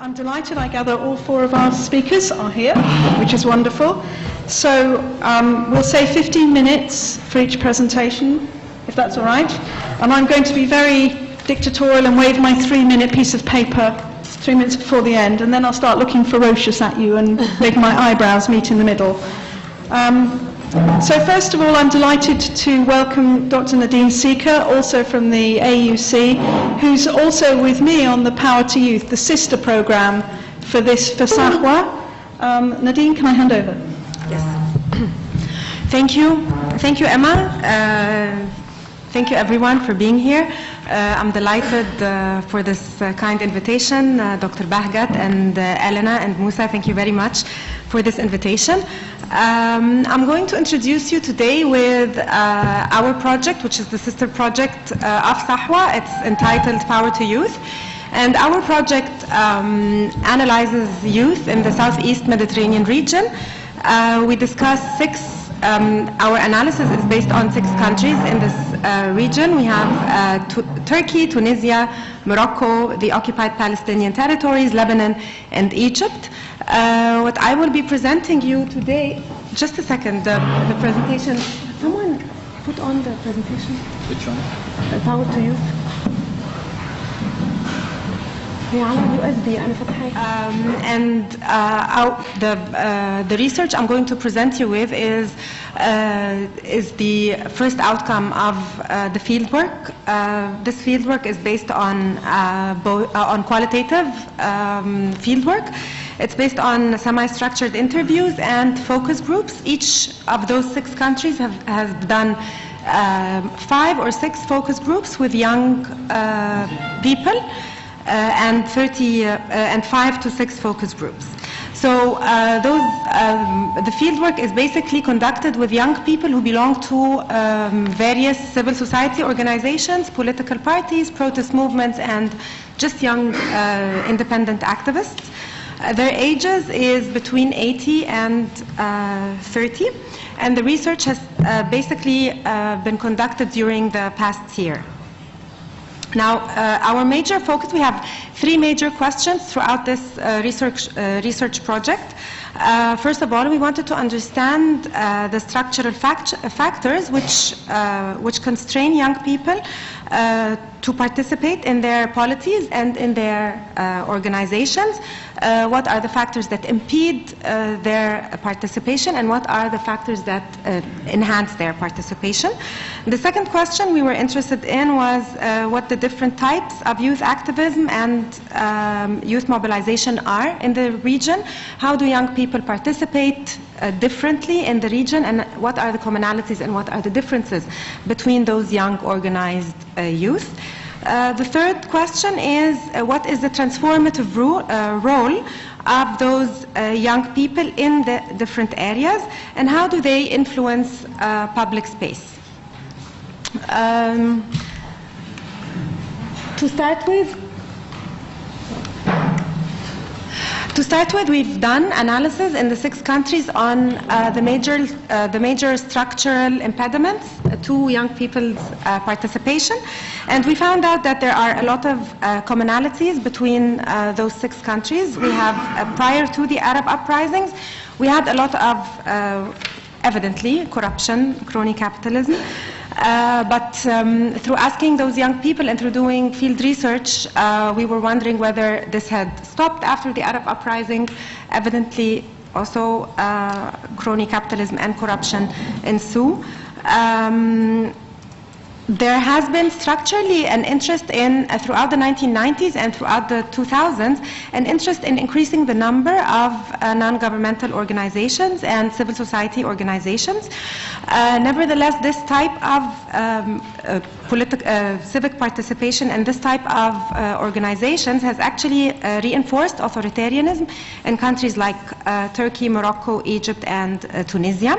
I'm delighted. I gather all four of our speakers are here, which is wonderful. So we'll say 15 minutes for each presentation, if that's all right. And I'm going to be very dictatorial and wave my 3-minute piece of paper 3 minutes before the end, and then I'll start looking ferocious at you and make my eyebrows meet in the middle. So first of all, I'm delighted to welcome Dr. Nadine Sika, also from the AUC, who's also with me on the Power to Youth, the sister program for SAHWA. Nadine, can I hand over? Yes. Thank you, Emma. Thank you everyone for being here. I'm delighted for this kind invitation, Dr. Bahgat and Elena and Musa, thank you very much for this invitation. I'm going to introduce you today with our project, which is the sister project of SAHWA. It's entitled Power to Youth. And our project analyzes youth in the Southeast Mediterranean region. We discuss our analysis is based on 6 countries in this region. We have Turkey, Tunisia, Morocco, the occupied Palestinian territories, Lebanon, and Egypt. What I will be presenting you today, just a second, the presentation, someone put on the presentation. Which one? Power to Youth. And the research I'm going to present you with is the first outcome of the fieldwork. This fieldwork is based on qualitative fieldwork. It's based on semi-structured interviews and focus groups. Each of those 6 countries has done 5 or 6 focus groups with young people. And 5 to 6 focus groups. So the fieldwork is basically conducted with young people who belong to various civil society organizations, political parties, protest movements, and just young independent activists. Their ages is between 80 and 30, and the research has basically been conducted during the past year. Now, our major focus, we have 3 major questions throughout this research project. First of all, we wanted to understand the structural factors which constrain young people to participate in their polities and in their organizations. What are the factors that impede their participation, and what are the factors that enhance their participation? The second question we were interested in was what the different types of youth activism and youth mobilization are in the region. How do young people participate differently in the region, and what are the commonalities and what are the differences between those young organized youth? The third question is what is the transformative role of those young people in the different areas, and how do they influence public space? To start with, we've done analysis in the 6 countries on the major structural impediments to young people's participation, and we found out that there are a lot of commonalities between those 6 countries. We have, prior to the Arab uprisings, we had a lot of, evidently, corruption, crony capitalism. But through asking those young people and through doing field research, we were wondering whether this had stopped after the Arab uprising. Evidently, also crony capitalism and corruption ensue. There has been structurally an interest in, throughout the 1990s and throughout the 2000s, an interest in increasing the number of non-governmental organizations and civil society organizations. Nevertheless, this type of civic participation and this type of organizations has actually reinforced authoritarianism in countries like Turkey, Morocco, Egypt, and Tunisia.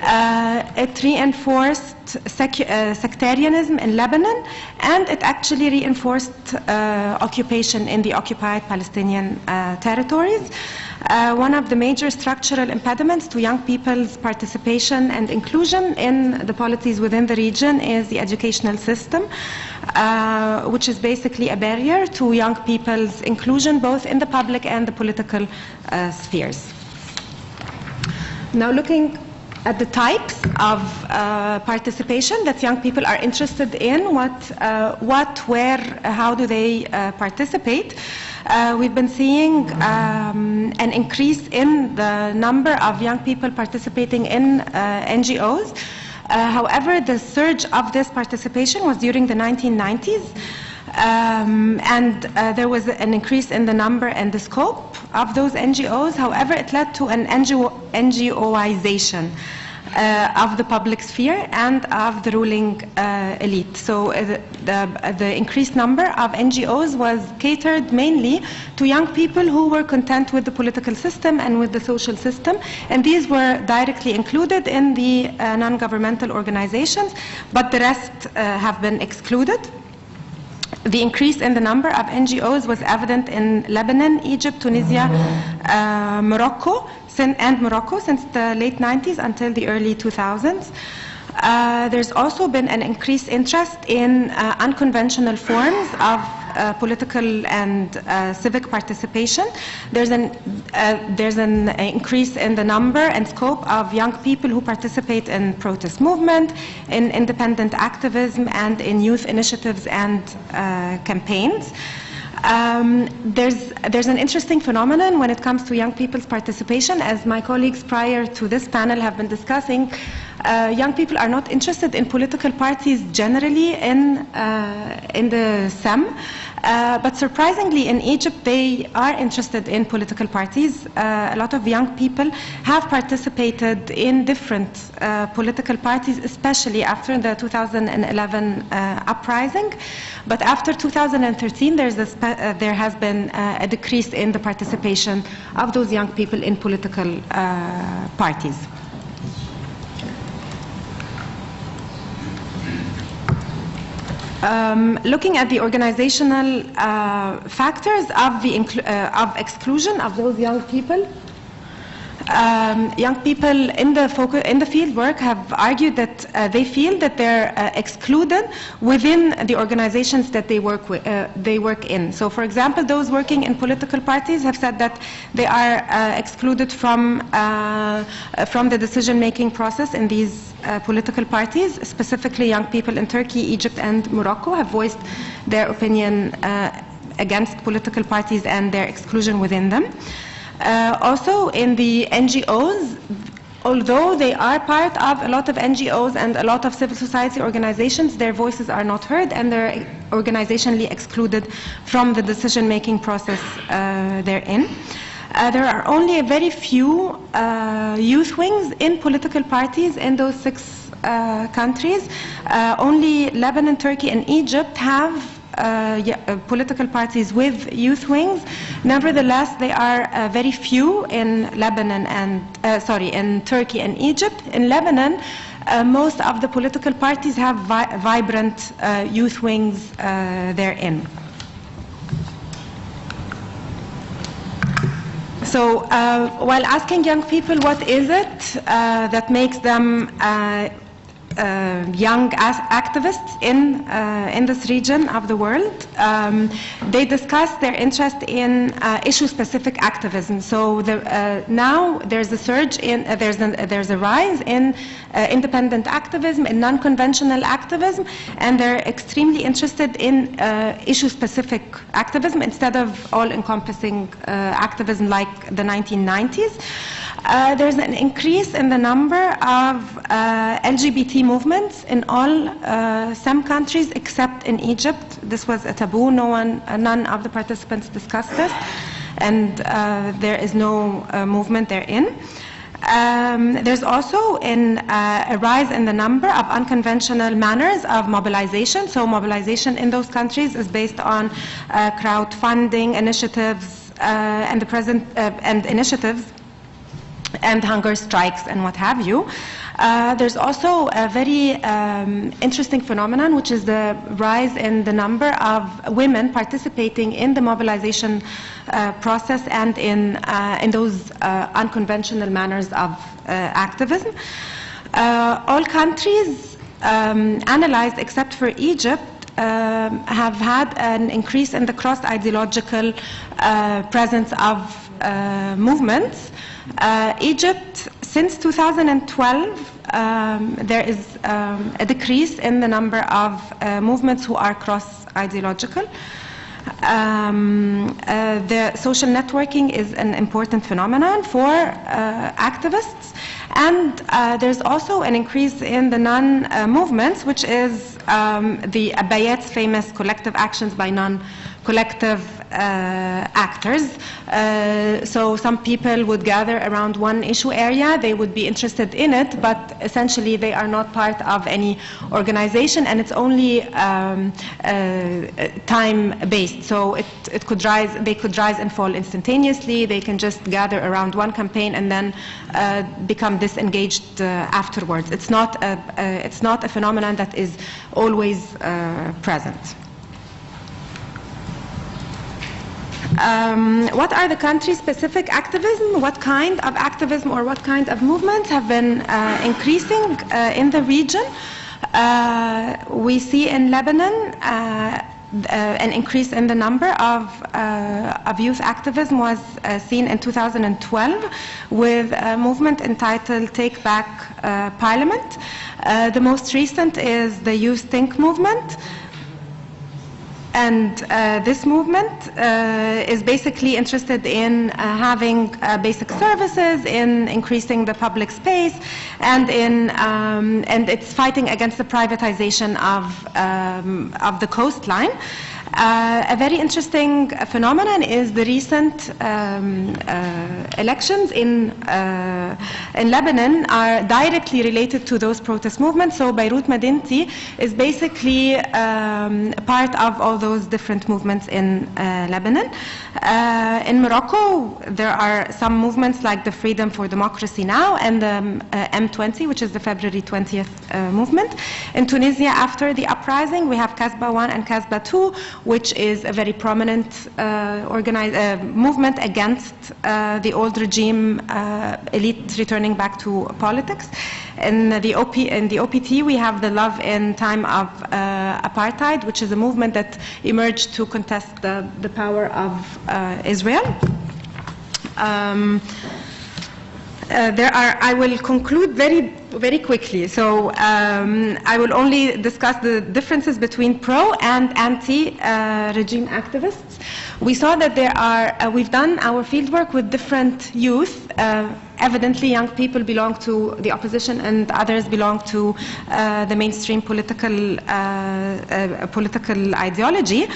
It reinforced sectarianism in Lebanon, and it actually reinforced occupation in the occupied Palestinian territories. One of the major structural impediments to young people's participation and inclusion in the polities within the region is the educational system, which is basically a barrier to young people's inclusion both in the public and the political spheres. Now, looking at the types of participation that young people are interested in, where, how do they participate? We've been seeing an increase in the number of young people participating in NGOs. However, the surge of this participation was during the 1990s, and there was an increase in the number and the scope of those NGOs. However, it led to an NGOization of the public sphere and of the ruling elite. So the increased number of NGOs was catered mainly to young people who were content with the political system and with the social system, and these were directly included in the non-governmental organizations, but the rest have been excluded. The increase in the number of NGOs was evident in Lebanon, Egypt, Tunisia, Morocco since the late 90s until the early 2000s. There's also been an increased interest in unconventional forms of political and civic participation. There's an increase in the number and scope of young people who participate in protest movement, in independent activism, and in youth initiatives and campaigns. There's an interesting phenomenon when it comes to young people's participation. As my colleagues prior to this panel have been discussing, young people are not interested in political parties generally in the SEM, but surprisingly in Egypt they are interested in political parties. A lot of young people have participated in different political parties, especially after the 2011 uprising. But after 2013, there has been a decrease in the participation of those young people in political parties. Looking at the organizational factors of exclusion of those young people, young people in the field work have argued that they feel that they're excluded within the organizations that they work in. So, for example, those working in political parties have said that they are excluded from the decision-making process in these political parties. Specifically, young people in Turkey, Egypt, and Morocco have voiced their opinion against political parties and their exclusion within them. Also, in the NGOs, although they are part of a lot of NGOs and a lot of civil society organizations, their voices are not heard and they're organizationally excluded from the decision-making process they're in. There are only a very few youth wings in political parties in those 6 countries. Only Lebanon, Turkey, and Egypt have political parties with youth wings. Nevertheless, they are very few in Lebanon and in Turkey and Egypt. In Lebanon, most of the political parties have vibrant youth wings therein. So, while asking young people what is it that makes them young activists in this region of the world, they discussed their interest in issue-specific activism. So now there's a surge in there's a rise in independent activism, in non-conventional activism, and they're extremely interested in issue-specific activism instead of all-encompassing activism like the 1990s. There's an increase in the number of LGBT movements in all SEM countries except in Egypt. This was a taboo. None of the participants discussed this, and there is no movement therein. There's also a rise in the number of unconventional manners of mobilization. So mobilization in those countries is based on crowdfunding initiatives and initiatives and hunger strikes and what have you. There's also a very interesting phenomenon, which is the rise in the number of women participating in the mobilization process and in those unconventional manners of activism. All countries analyzed except for Egypt have had an increase in the cross-ideological presence of movements. Egypt, since 2012, there is a decrease in the number of movements who are cross-ideological. The social networking is an important phenomenon for activists, and there's also an increase in the non-movements, which is the Abayat's famous collective actions by non-collective actors. So some people would gather around one issue area, they would be interested in it, but essentially they are not part of any organization, and it's only time-based. So it could rise, they could rise and fall instantaneously, they can just gather around one campaign and then become disengaged afterwards. It's not a phenomenon that is always present. What are the country-specific activism? What kind of activism or what kind of movements have been increasing in the region? We see in Lebanon an increase in the number of youth activism was seen in 2012 with a movement entitled Take Back Parliament. The most recent is the Youth Think movement. And this movement is basically interested in having basic services, in increasing the public space, and and it's fighting against the privatization of the coastline. A very interesting phenomenon is the recent elections in Lebanon are directly related to those protest movements. So Beirut Madinti is basically part of all those different movements in Lebanon. In Morocco, there are some movements like the Freedom for Democracy Now! And the M20, which is the February 20th movement. In Tunisia, after the uprising, we have Kasbah 1 and Kasbah 2, which is a very prominent movement against the old regime, elite returning back to politics. In the OPT, we have the Love in Time of Apartheid, which is a movement that emerged to contest the power of Israel. I will conclude very quickly. So I will only discuss the differences between pro and anti-regime activists. We saw that there are, we've done our fieldwork with different youth. Evidently, young people belong to the opposition and others belong to the mainstream political ideology.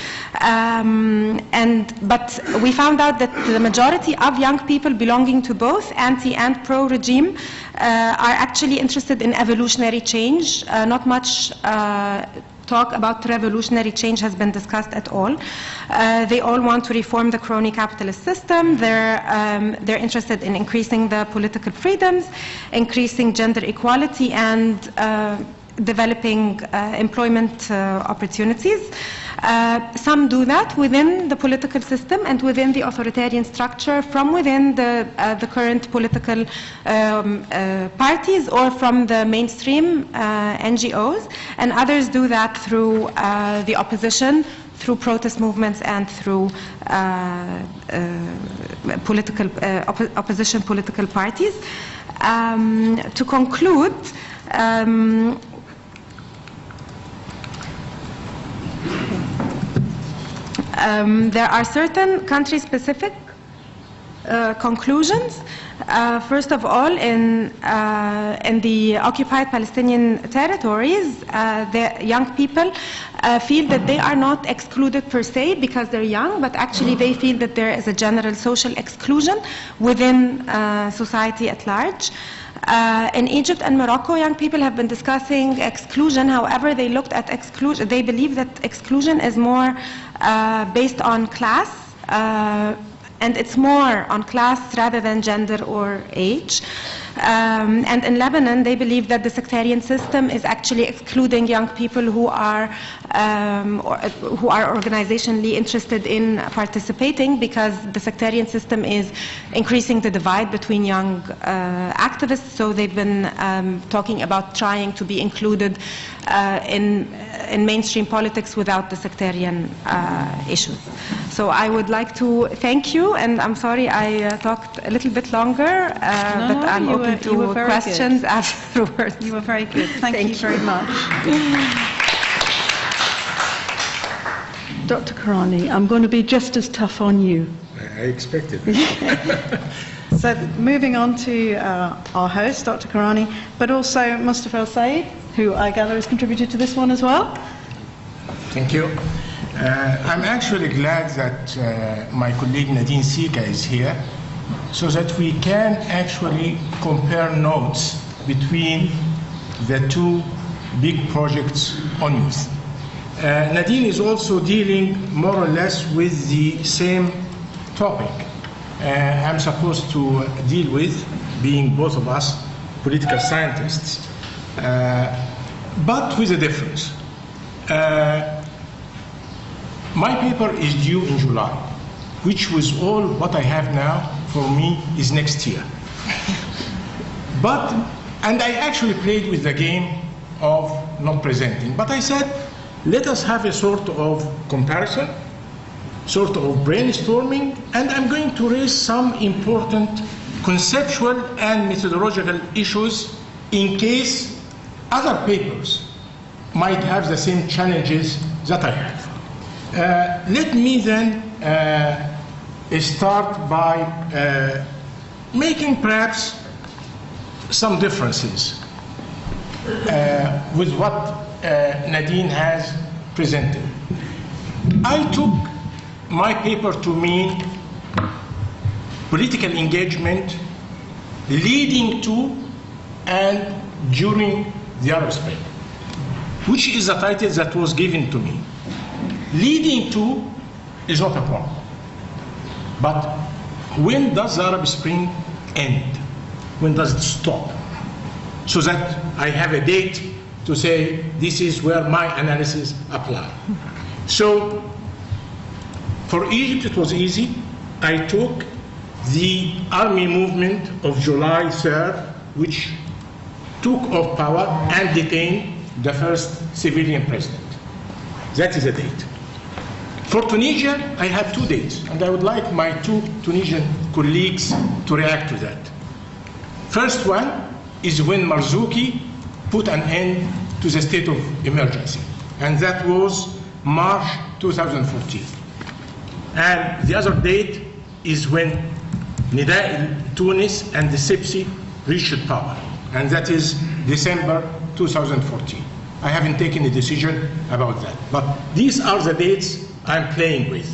But we found out that the majority of young people belonging to both anti and pro-regime are actually interested in evolutionary change. Not much talk about revolutionary change has been discussed at all. They all want to reform the crony capitalist system. They're interested in increasing the political freedoms, increasing gender equality, and developing employment opportunities. Some do that within the political system and within the authoritarian structure, from within the current political parties or from the mainstream NGOs, and others do that through the opposition, through protest movements, and through opposition political parties. To conclude, there are certain country-specific conclusions. First of all, in the occupied Palestinian territories, the young people feel that they are not excluded per se because they're young, but actually they feel that there is a general social exclusion within society at large. In Egypt and Morocco, young people have been discussing exclusion. However, they looked at exclusion. They believe that exclusion is more based on class. and it's more on class rather than gender or age. And in Lebanon, they believe that the sectarian system is actually excluding young people who are organizationally interested in participating, because the sectarian system is increasing the divide between young activists. So they've been talking about trying to be included in mainstream politics without the sectarian issues. So I would like to thank you, and I'm sorry I talked a little bit longer, but I'm open to questions afterwards. You were very good. Thank you very much. Dr. Korany, I'm going to be just as tough on you. I expected it. So moving on to our host, Dr. Korany, but also Mostafa Sayyad, who I gather has contributed to this one as well. Thank you. I'm actually glad that my colleague Nadine Sika is here, so that we can actually compare notes between the two big projects on youth. Nadine is also dealing more or less with the same topic I'm supposed to deal with, being both of us political scientists, but with a difference. My paper is due in July, which was all what I have now for me is next year. And I actually played with the game of not presenting, but I said, let us have a sort of comparison, sort of brainstorming, and I'm going to raise some important conceptual and methodological issues in case other papers might have the same challenges that I have. Let me then start by making perhaps some differences with what Nadine has presented. I took my paper to mean political engagement leading to and during the Arab Spring, which is the title that was given to me. Leading to is not a problem. But when does the Arab Spring end? When does it stop? So that I have a date to say this is where my analysis applies. So for Egypt it was easy. I took the army movement of July 3rd, which took off power and detained the first civilian president. That is a date. For Tunisia, I have two dates, and I would like my two Tunisian colleagues to react to that. First one is when Marzouki put an end to the state of emergency, and that was March 2014. And the other date is when Nida Tunis and the Sipsi reached power, and that is December 2014. I haven't taken a decision about that, but these are the dates I'm playing with.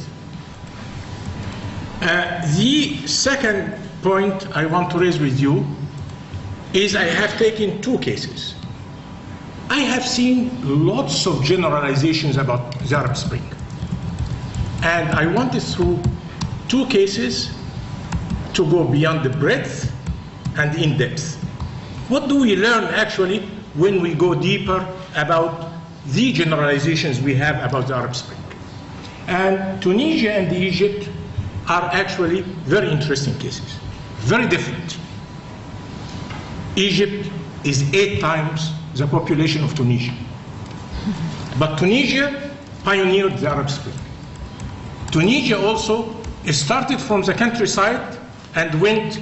The second point I want to raise with you is I have taken two cases. I have seen lots of generalizations about the Arab Spring, and I wanted through two cases to go beyond the breadth and in depth. What do we learn actually when we go deeper about the generalizations we have about the Arab Spring? And Tunisia and Egypt are actually very interesting cases, very different. Egypt is 8 times the population of Tunisia. But Tunisia pioneered the Arab Spring. Tunisia also started from the countryside and went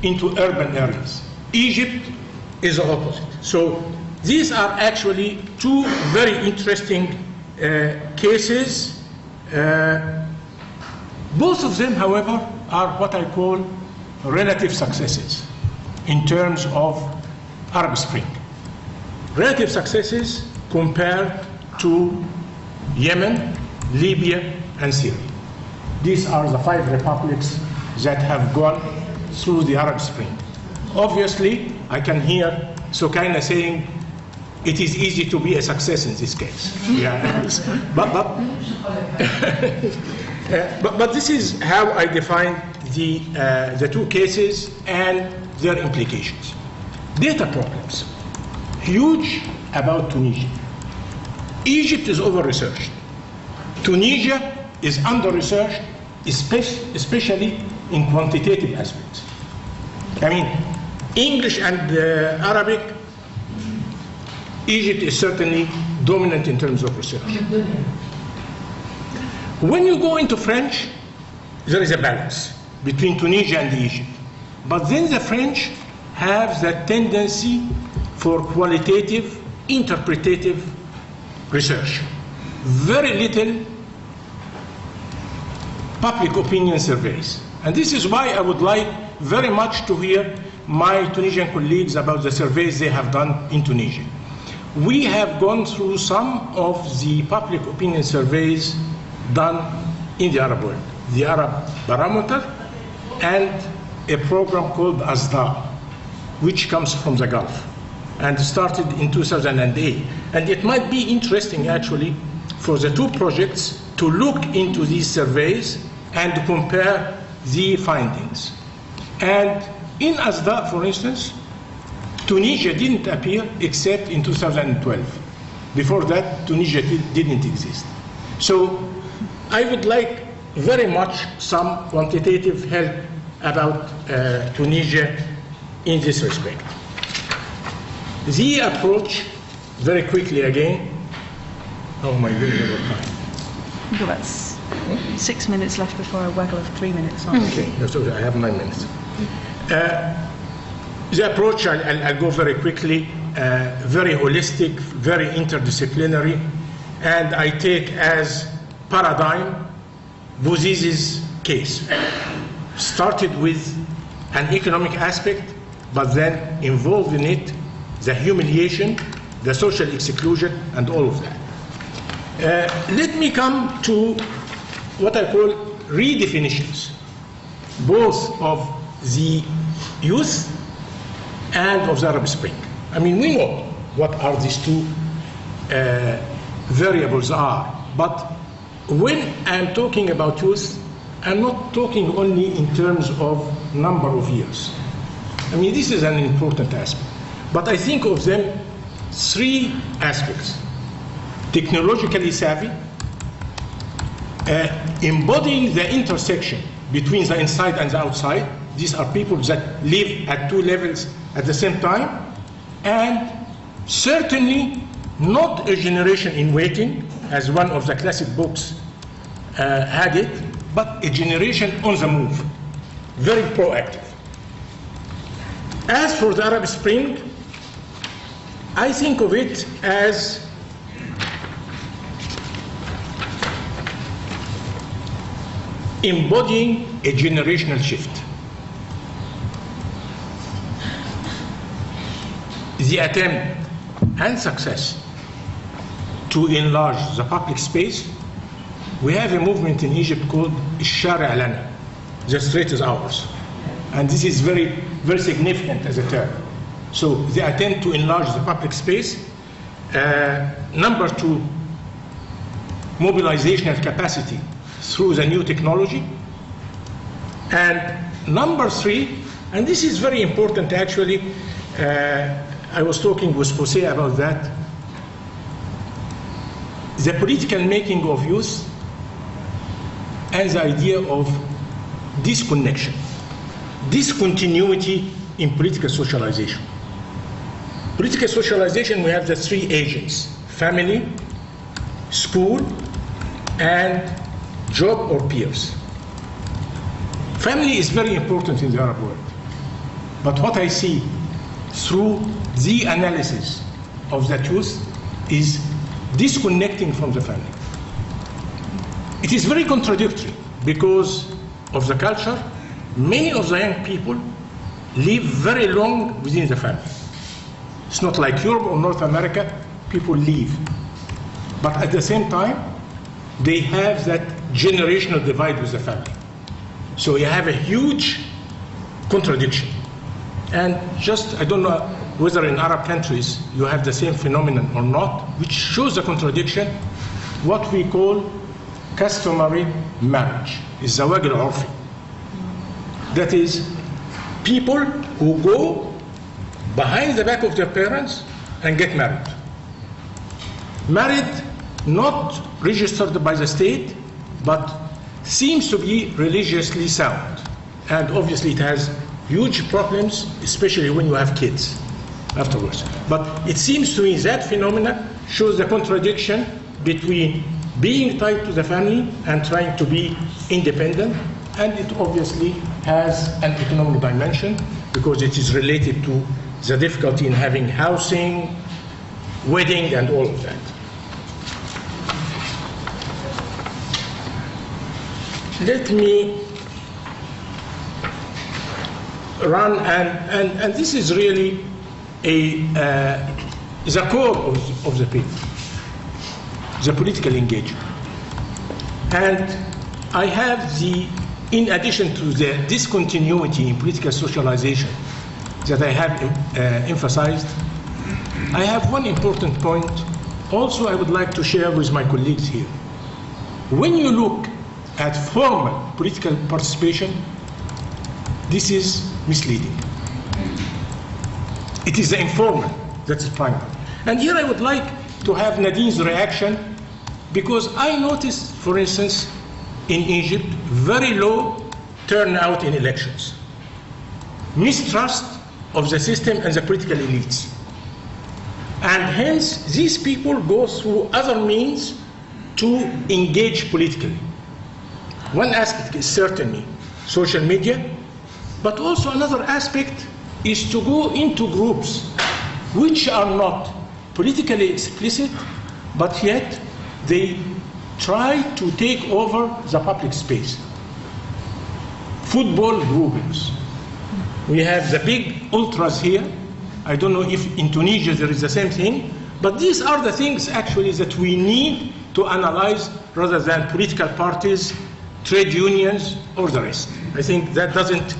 into urban areas. Egypt is the opposite. So these are actually two very interesting cases. Both of them, however, are what I call relative successes in terms of Arab Spring. Relative successes compared to Yemen, Libya, and Syria. These are the 5 republics that have gone through the Arab Spring. Obviously, I can hear Sukaina saying it is easy to be a success in this case. Yeah. but But this is how I define the two cases and their implications. Data problems. Huge about Tunisia. Egypt is over-researched. Tunisia is under-researched, especially in quantitative aspects. I mean, English and Arabic, Egypt is certainly dominant in terms of research. When you go into French, there is a balance between Tunisia and Egypt. But then the French have that tendency for qualitative, interpretative research. Very little public opinion surveys. And this is why I would like very much to hear my Tunisian colleagues about the surveys they have done in Tunisia. We have gone through some of the public opinion surveys done in the Arab world. The Arab Barometer and a program called ASDA, which comes from the Gulf and started in 2008. And it might be interesting actually for the two projects to look into these surveys and compare the findings. And in ASDA, for instance, Tunisia didn't appear except in 2012. Before that, Tunisia didn't exist. So I would like very much some quantitative help about Tunisia in this respect. The approach, very quickly again. Oh my goodness, what time? We've got 6 minutes left before a waggle of 3 minutes. Okay, so I have 9 minutes. The approach, I'll go very quickly, very holistic, very interdisciplinary, and I take as paradigm Bouziz's case. Started with an economic aspect, but then involved in it the humiliation, the social exclusion, and all of that. Let me come to what I call redefinitions, both of the youth and of the Arab Spring. I mean, we know what are these two variables are, but when I'm talking about youth, I'm not talking only in terms of number of years. I mean, this is an important aspect, but I think of them three aspects: technologically savvy, embodying the intersection between the inside and the outside. These are people that live at two levels at the same time, and certainly not a generation in waiting, as one of the classic books had it, but a generation on the move, very proactive. As for the Arab Spring, I think of it as embodying a generational shift. The attempt and success to enlarge the public space. We have a movement in Egypt called Shari' Lana, the street is ours. And this is very, very significant as a term. So the attempt to enlarge the public space. Number two, mobilizational capacity through the new technology. And number three, and this is very important actually, I was talking with Jose about that, the political making of youth and the idea of disconnection, discontinuity in political socialization. Political socialization, we have the three agents: family, school, and job or peers. Family is very important in the Arab world. But what I see through the analysis of that youth is disconnecting from the family. It is very contradictory because of the culture. Many of the young people live very long within the family. It's not like Europe or North America, people leave. But at the same time, they have that generational divide with the family. So you have a huge contradiction. And just, I don't know whether in Arab countries you have the same phenomenon or not, which shows the contradiction, what we call customary marriage, الزواج العرفي. That is, people who go behind the back of their parents and get married. Married, not registered by the state, but seems to be religiously sound. And obviously it has huge problems, especially when you have kids afterwards. But it seems to me that phenomena shows the contradiction between being tied to the family and trying to be independent. And it obviously has an economic dimension because it is related to the difficulty in having housing, wedding, and all of that. Let me run, and this is really the core of the paper, the political engagement. And I have in addition to the discontinuity in political socialization that I have emphasized, I have one important point also I would like to share with my colleagues here. When you look at formal political participation, this is misleading. It is the informal that is primary. And here I would like to have Nadine's reaction, because I noticed, for instance, in Egypt, very low turnout in elections, mistrust of the system and the political elites. And hence, these people go through other means to engage politically. One aspect is certainly social media, but also another aspect is to go into groups which are not politically explicit, but yet they try to take over the public space. Football groupings. We have the big ultras here. I don't know if in Tunisia there is the same thing, but these are the things actually that we need to analyze rather than political parties, trade unions, or the rest. I think that doesn't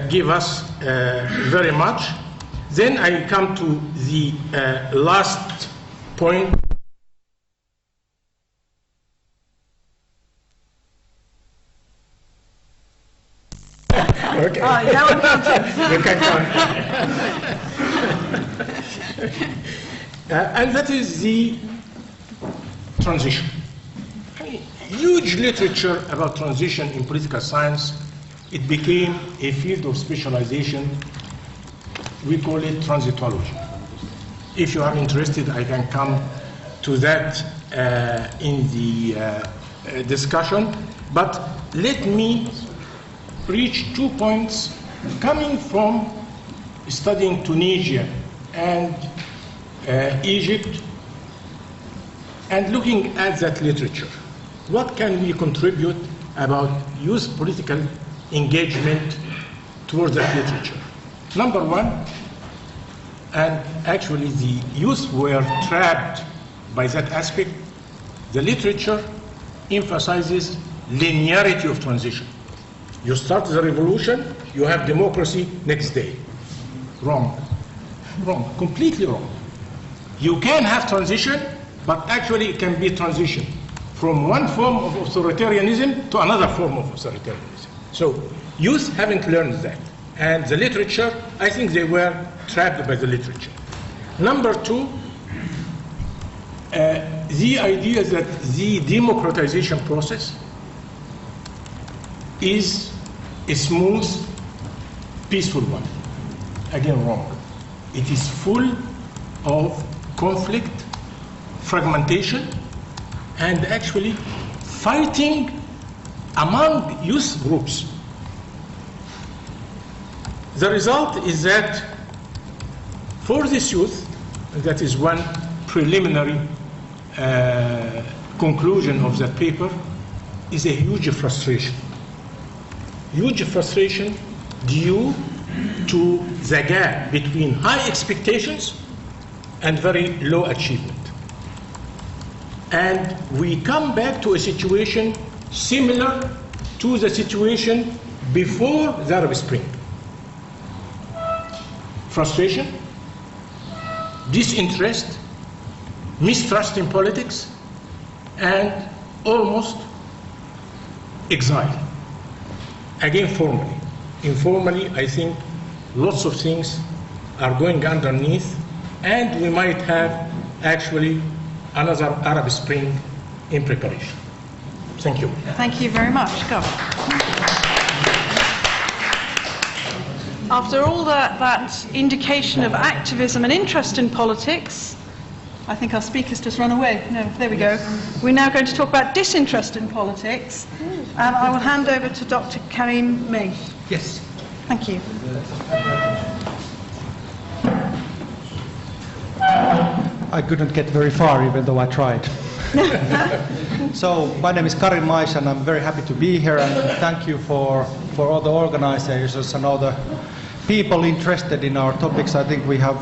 give us very much. Then I come to the last point. Okay. Oh, that would be You can count. And that is the transition. Huge literature about transition in political science. It became a field of specialization. We call it transitology. If you are interested, I can come to that in the discussion. But let me reach 2 points coming from studying Tunisia and Egypt and looking at that literature. What can we contribute about youth political engagement towards that literature? Number one, and actually the youth were trapped by that aspect, the literature emphasizes linearity of transition. You start the revolution, you have democracy next day. Wrong. Wrong. Completely wrong. You can have transition, but actually it can be transition from one form of authoritarianism to another form of authoritarianism. So youth haven't learned that. And the literature, I think they were trapped by the literature. Number two, the idea that the democratization process is a smooth, peaceful one. Again, wrong. It is full of conflict, fragmentation, and actually fighting among youth groups. The result is that for this youth, that is one preliminary conclusion of that paper, is a huge frustration. Huge frustration due to the gap between high expectations and very low achievement. And we come back to a situation similar to the situation before the Arab Spring. Frustration, disinterest, mistrust in politics, and almost exile. Again, formally. Informally, I think lots of things are going underneath, and we might have actually another Arab Spring in preparation. Thank you. Thank you very much. Go. After all that indication of activism and interest in politics, I think our speaker's just run away. No, there we go. We're now going to talk about disinterest in politics, and I will hand over to Dr. Karim Maiche. Yes. Thank you. I couldn't get very far, even though I tried. So, my name is Karim Maiche, and I'm very happy to be here, and thank you for all the organizations and all the people interested in our topics. I think we have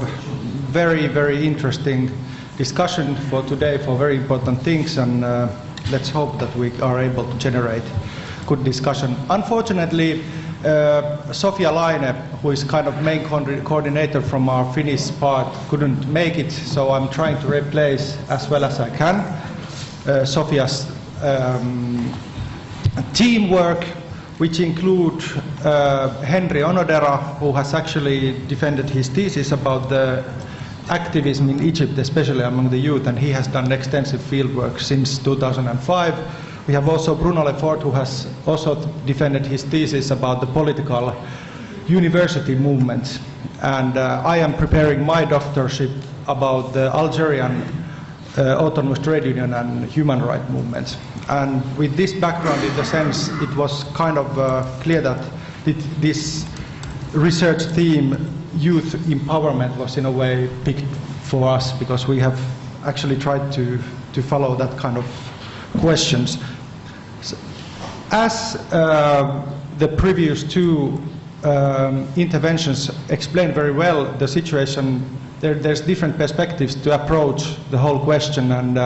very, very interesting discussion for today for very important things, and let's hope that we are able to generate good discussion. Unfortunately, Sofia Laine, who is kind of main coordinator from our Finnish part, couldn't make it, so I'm trying to replace as well as I can Sofia's teamwork, which include Henry Onodera, who has actually defended his thesis about the activism in Egypt, especially among the youth, and he has done extensive field work since 2005. We have also Bruno Lefort, who has also defended his thesis about the political university movements. And I am preparing my doctorship about the Algerian autonomous trade union and human rights movements. And with this background, in the sense, it was kind of clear that this research theme, youth empowerment, was in a way picked for us, because we have actually tried to follow that kind of questions. As the previous two interventions explained very well the situation, there's different perspectives to approach the whole question, and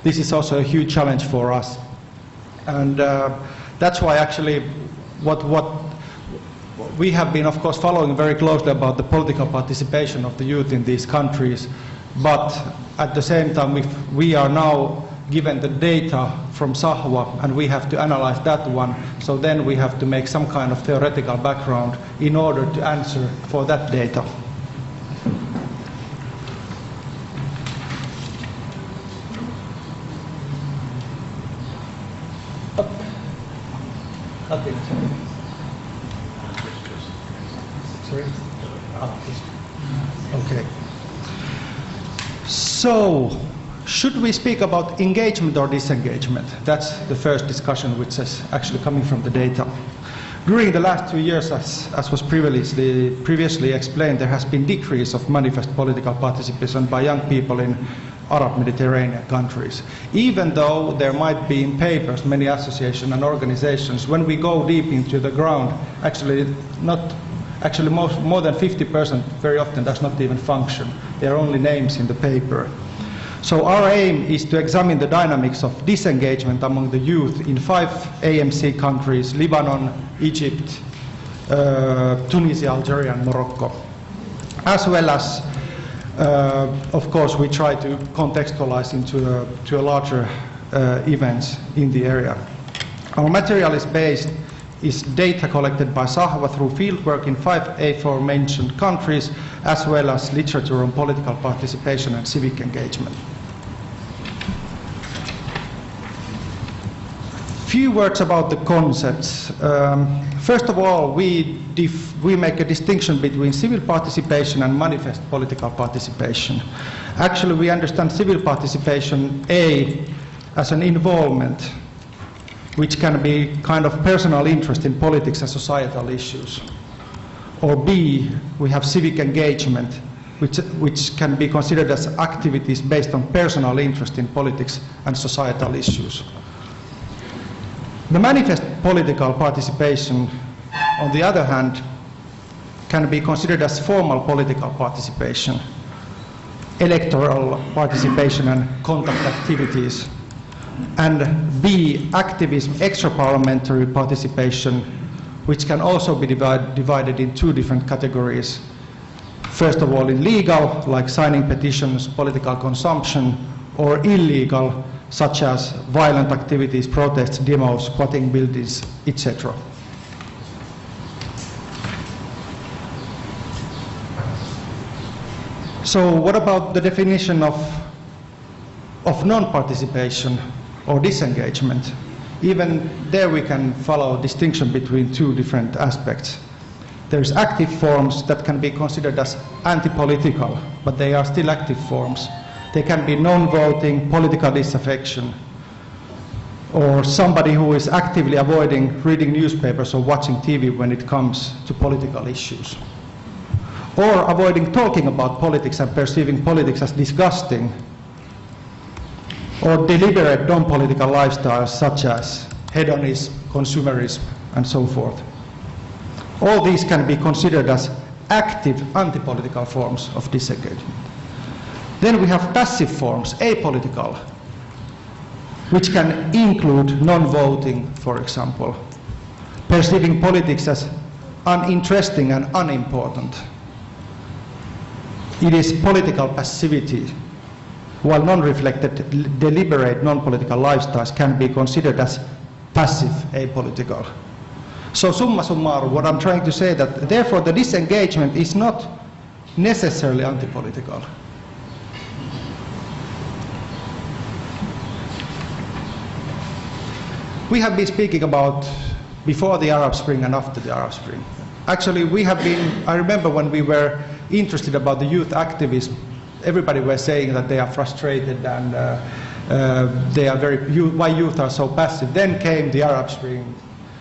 this is also a huge challenge for us. And that's why actually what we have been, of course, following very closely about the political participation of the youth in these countries, but at the same time we are now given the data from SAHWA, and we have to analyze that one, so then we have to make some kind of theoretical background in order to answer for that data. Sorry? Okay. So, should we speak about engagement or disengagement? That's the first discussion, which is actually coming from the data. During the last 2 years, as was previously explained, there has been decrease of manifest political participation by young people in Arab Mediterranean countries. Even though there might be in papers many associations and organizations, when we go deep into the ground, more than 50% very often does not even function. There are only names in the paper. So our aim is to examine the dynamics of disengagement among the youth in 5 AMC countries: Lebanon, Egypt, Tunisia, Algeria, and Morocco. As well as, of course, we try to contextualize into a larger events in the area. Our material is data collected by SAHWA through fieldwork in 5 aforementioned countries, as well as literature on political participation and civic engagement. Few words about the concepts. First of all, we make a distinction between civil participation and manifest political participation. Actually, we understand civil participation, A, as an involvement, which can be kind of personal interest in politics and societal issues. Or B, we have civic engagement, which can be considered as activities based on personal interest in politics and societal issues. The manifest political participation, on the other hand, can be considered as formal political participation, electoral participation and contact activities, and B, activism, extra-parliamentary participation, which can also be divided in 2 different categories. First of all, in legal, like signing petitions, political consumption, or illegal, such as violent activities, protests, demos, squatting buildings, etc. So what about the definition of non-participation or disengagement? Even there we can follow a distinction between two different aspects. There's active forms that can be considered as anti-political, but they are still active forms. They can be non-voting, political disaffection, or somebody who is actively avoiding reading newspapers or watching TV when it comes to political issues. Or avoiding talking about politics and perceiving politics as disgusting, or deliberate non-political lifestyles such as hedonism, consumerism, and so forth. All these can be considered as active anti-political forms of disengagement. Then we have passive forms, apolitical, which can include non-voting, for example, perceiving politics as uninteresting and unimportant. It is political passivity, while non-reflected, deliberate non-political lifestyles can be considered as passive apolitical. So summa summarum, what I'm trying to say that therefore the disengagement is not necessarily anti-political. We have been speaking about before the Arab Spring and after the Arab Spring. Actually, we have been, I remember when we were interested about the youth activism, everybody was saying that they are frustrated and they are why youth are so passive. Then came the Arab Spring.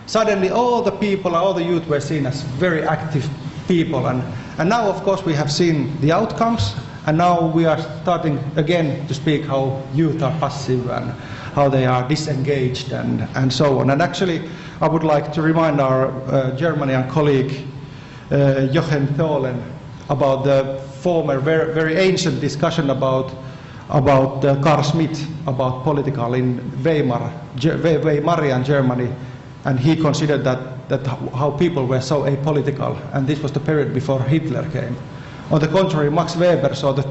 Suddenly all the people, all the youth were seen as very active people. And now, of course, we have seen the outcomes. And now we are starting again to speak how youth are passive and how they are disengaged and so on. And actually, I would like to remind our Germanian colleague, Jochen Tholen, about the former, very ancient discussion about Carl Schmitt, about political in Weimarian Germany. And he considered that how people were so apolitical, and this was the period before Hitler came. On the contrary, Max Weber saw the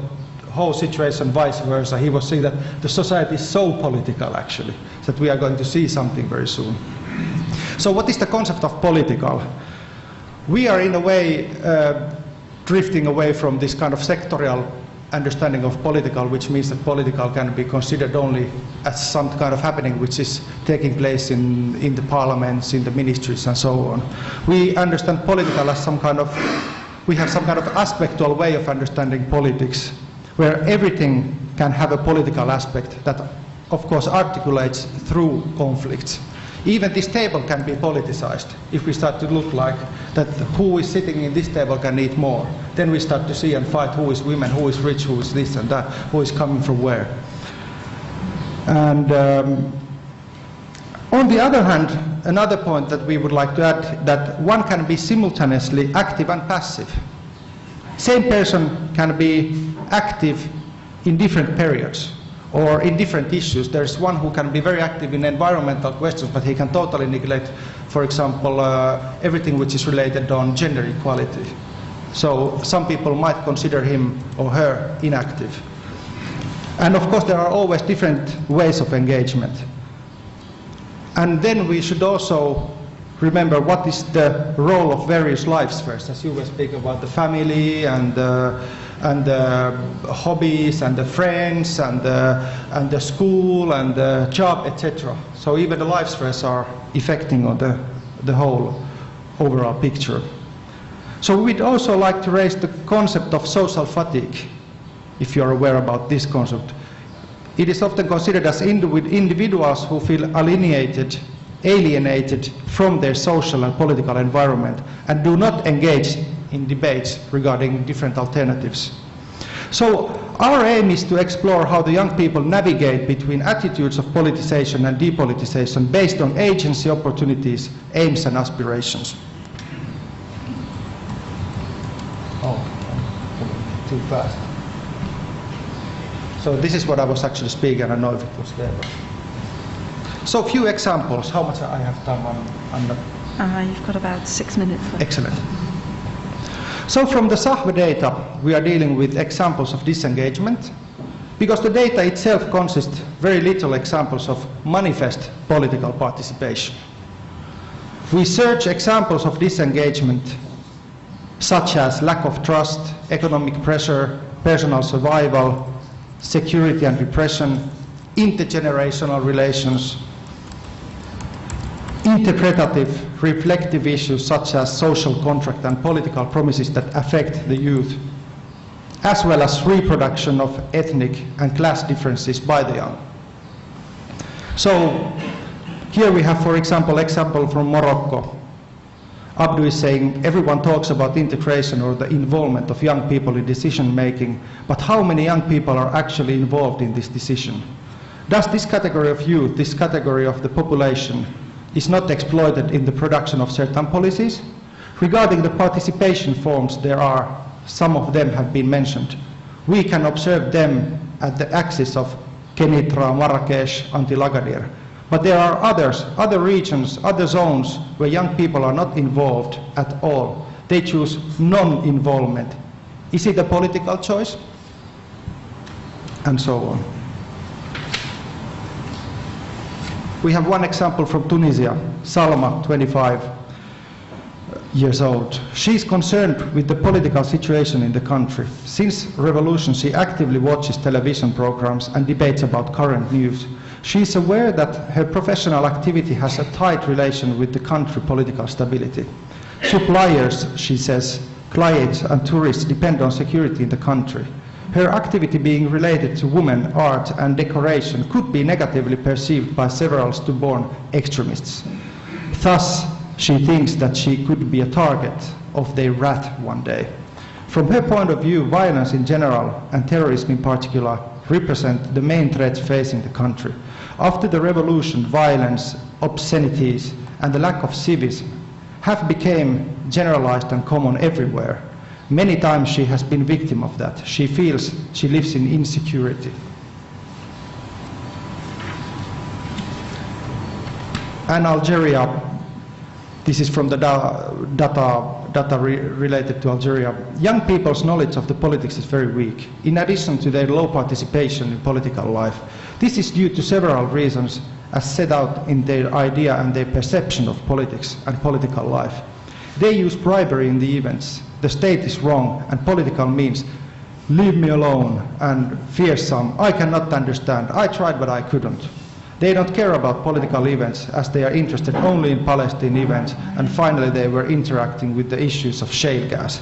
whole situation vice versa. He was saying that the society is so political, actually, that we are going to see something very soon. So what is the concept of political? We are in a way drifting away from this kind of sectorial understanding of political, which means that political can be considered only as some kind of happening which is taking place in the parliaments, in the ministries, and so on. We understand political as we have some kind of aspectual way of understanding politics, where everything can have a political aspect that, of course, articulates through conflicts. Even this table can be politicized. If we start to look like that who is sitting in this table can eat more, then we start to see and fight who is women, who is rich, who is this and that, who is coming from where. And on the other hand, another point that we would like to add, that one can be simultaneously active and passive. Same person can be active in different periods or in different issues. There's one who can be very active in environmental questions, but he can totally neglect, for example, everything which is related on gender equality. So some people might consider him or her inactive. And of course there are always different ways of engagement. And then we should also remember what is the role of various life spheres, as you were speaking about the family and the hobbies and the friends and the school and the job, etc. So even the life spheres are affecting on the whole overall picture. So we'd also like to raise the concept of social fatigue, if you're aware about this concept. It is often considered as individuals who feel alienated from their social and political environment and do not engage in debates regarding different alternatives. So our aim is to explore how the young people navigate between attitudes of politicization and depoliticization based on agency, opportunities, aims and aspirations. Oh, too fast. So this is what I was actually speaking, and I don't know if it was there. So a few examples. How much I have time on You've got about 6 minutes left. Excellent. So from the SAHWA data, we are dealing with examples of disengagement. because the data itself consists very little examples of manifest political participation. We search examples of disengagement, such as lack of trust, economic pressure, personal survival, security and repression, intergenerational relations, interpretative, reflective issues such as social contract and political promises that affect the youth, as well as reproduction of ethnic and class differences by the young. So here we have, for example from Morocco. Abdu is saying everyone talks about integration or the involvement of young people in decision making, but how many young people are actually involved in this decision? Does this category of youth, this category of the population, is not exploited in the production of certain policies? Regarding the participation forms, some of them have been mentioned. We can observe them at the axis of Kenitra, Marrakesh, until Agadir. But there are other regions, other zones where young people are not involved at all. They choose non-involvement. Is it a political choice? And so on. We have one example from Tunisia, Salma, 25 years old. She is concerned with the political situation in the country. Since revolution, she actively watches television programs and debates about current news. She is aware that her professional activity has a tight relation with the country political stability. Suppliers, she says, clients and tourists depend on security in the country. Her activity being related to women, art and decoration could be negatively perceived by several stubborn extremists. Thus, she thinks that she could be a target of their wrath one day. From her point of view, violence in general and terrorism in particular represent the main threats facing the country. After the revolution, violence, obscenities and the lack of civism have become generalized and common everywhere. Many times she has been victim of that. She feels she lives in insecurity. And Algeria, this is from the data related to Algeria. Young people's knowledge of the politics is very weak, in addition to their low participation in political life. This is due to several reasons as set out in their idea and their perception of politics and political life. They use bribery in the events. The state is wrong and political means leave me alone and fearsome. I cannot understand. I tried but I couldn't. They don't care about political events as they are interested only in Palestine events, and finally they were interacting with the issues of shale gas.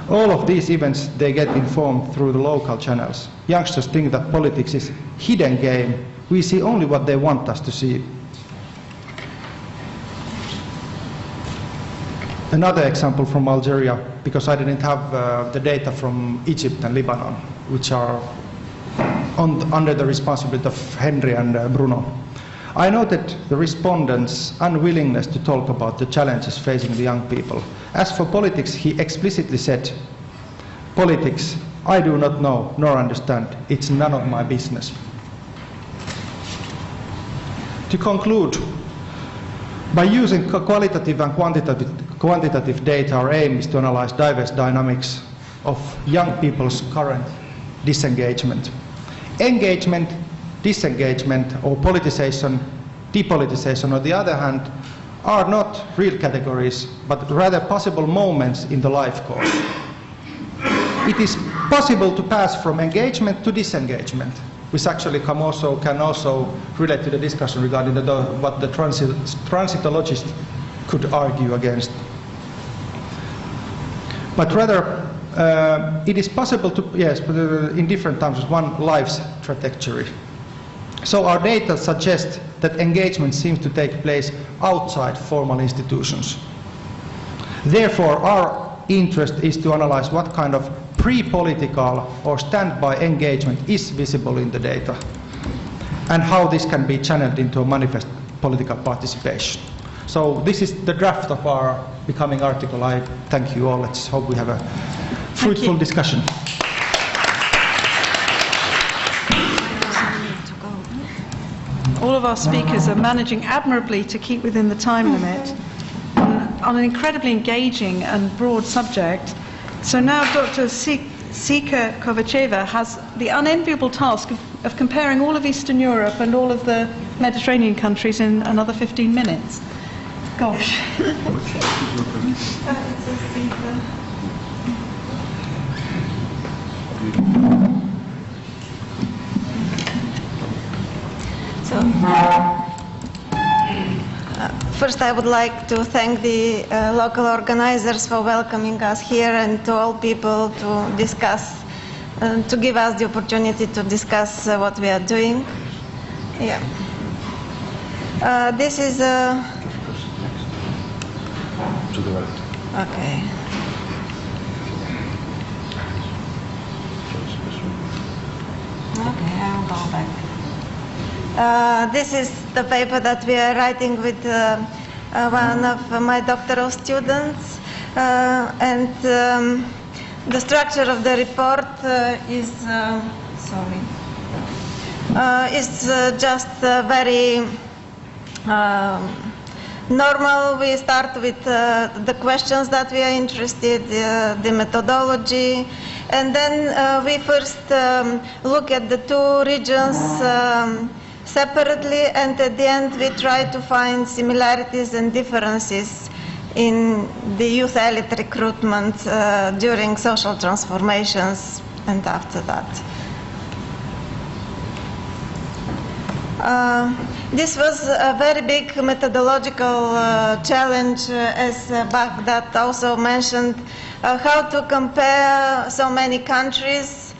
All of these events they get informed through the local channels. Youngsters think that politics is hidden game. We see only what they want us to see. Another example from Algeria, because I didn't have the data from Egypt and Lebanon, which are under the responsibility of Henry and Bruno. I noted the respondents' unwillingness to talk about the challenges facing the young people. As for politics, he explicitly said, politics, I do not know nor understand. It's none of my business. To conclude, by using qualitative and quantitative data, our aim is to analyze diverse dynamics of young people's current disengagement. Engagement, disengagement, or politicization, depoliticization, on the other hand, are not real categories, but rather possible moments in the life course. It is possible to pass from engagement to disengagement, which actually can also relate to the discussion regarding what the transitologist could argue against. But rather, it is possible to, yes, but in different times, one life's trajectory. So our data suggests that engagement seems to take place outside formal institutions. Therefore, our interest is to analyze what kind of pre-political or standby engagement is visible in the data, and how this can be channeled into a manifest political participation. So this is the draft of our becoming article. I thank you all. Let's hope we have a fruitful discussion. All of our speakers are managing admirably to keep within the time limit on an incredibly engaging and broad subject. So now Dr. Sika Sika Kovacheva has the unenviable task of comparing all of Eastern Europe and all of the Mediterranean countries in another 15 minutes. Gosh. First, I would like to thank the local organizers for welcoming us here, and to all people to discuss, to give us the opportunity to discuss what we are doing. Yeah. This is a... To the right. Okay. Okay, I'll go back. This is the paper that we are writing with one of my doctoral students, and the structure of the report is just very normal. We start with the questions that we are interested in, the methodology, and then we first look at the two regions separately, and at the end we try to find similarities and differences in the youth elite recruitment during social transformations and after that. This was a very big methodological challenge, as Bahgat also mentioned, how to compare so many countries.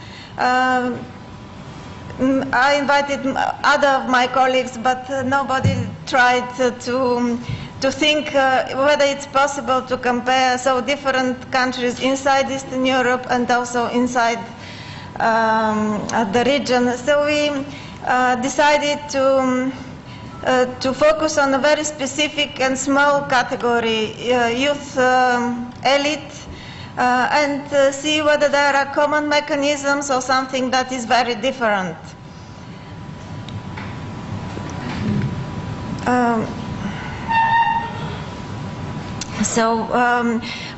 I invited other of my colleagues, but nobody tried to think whether it's possible to compare so different countries inside Eastern Europe and also inside the region. So we decided to focus on a very specific and small category, youth elite, and see whether there are common mechanisms or something that is very different.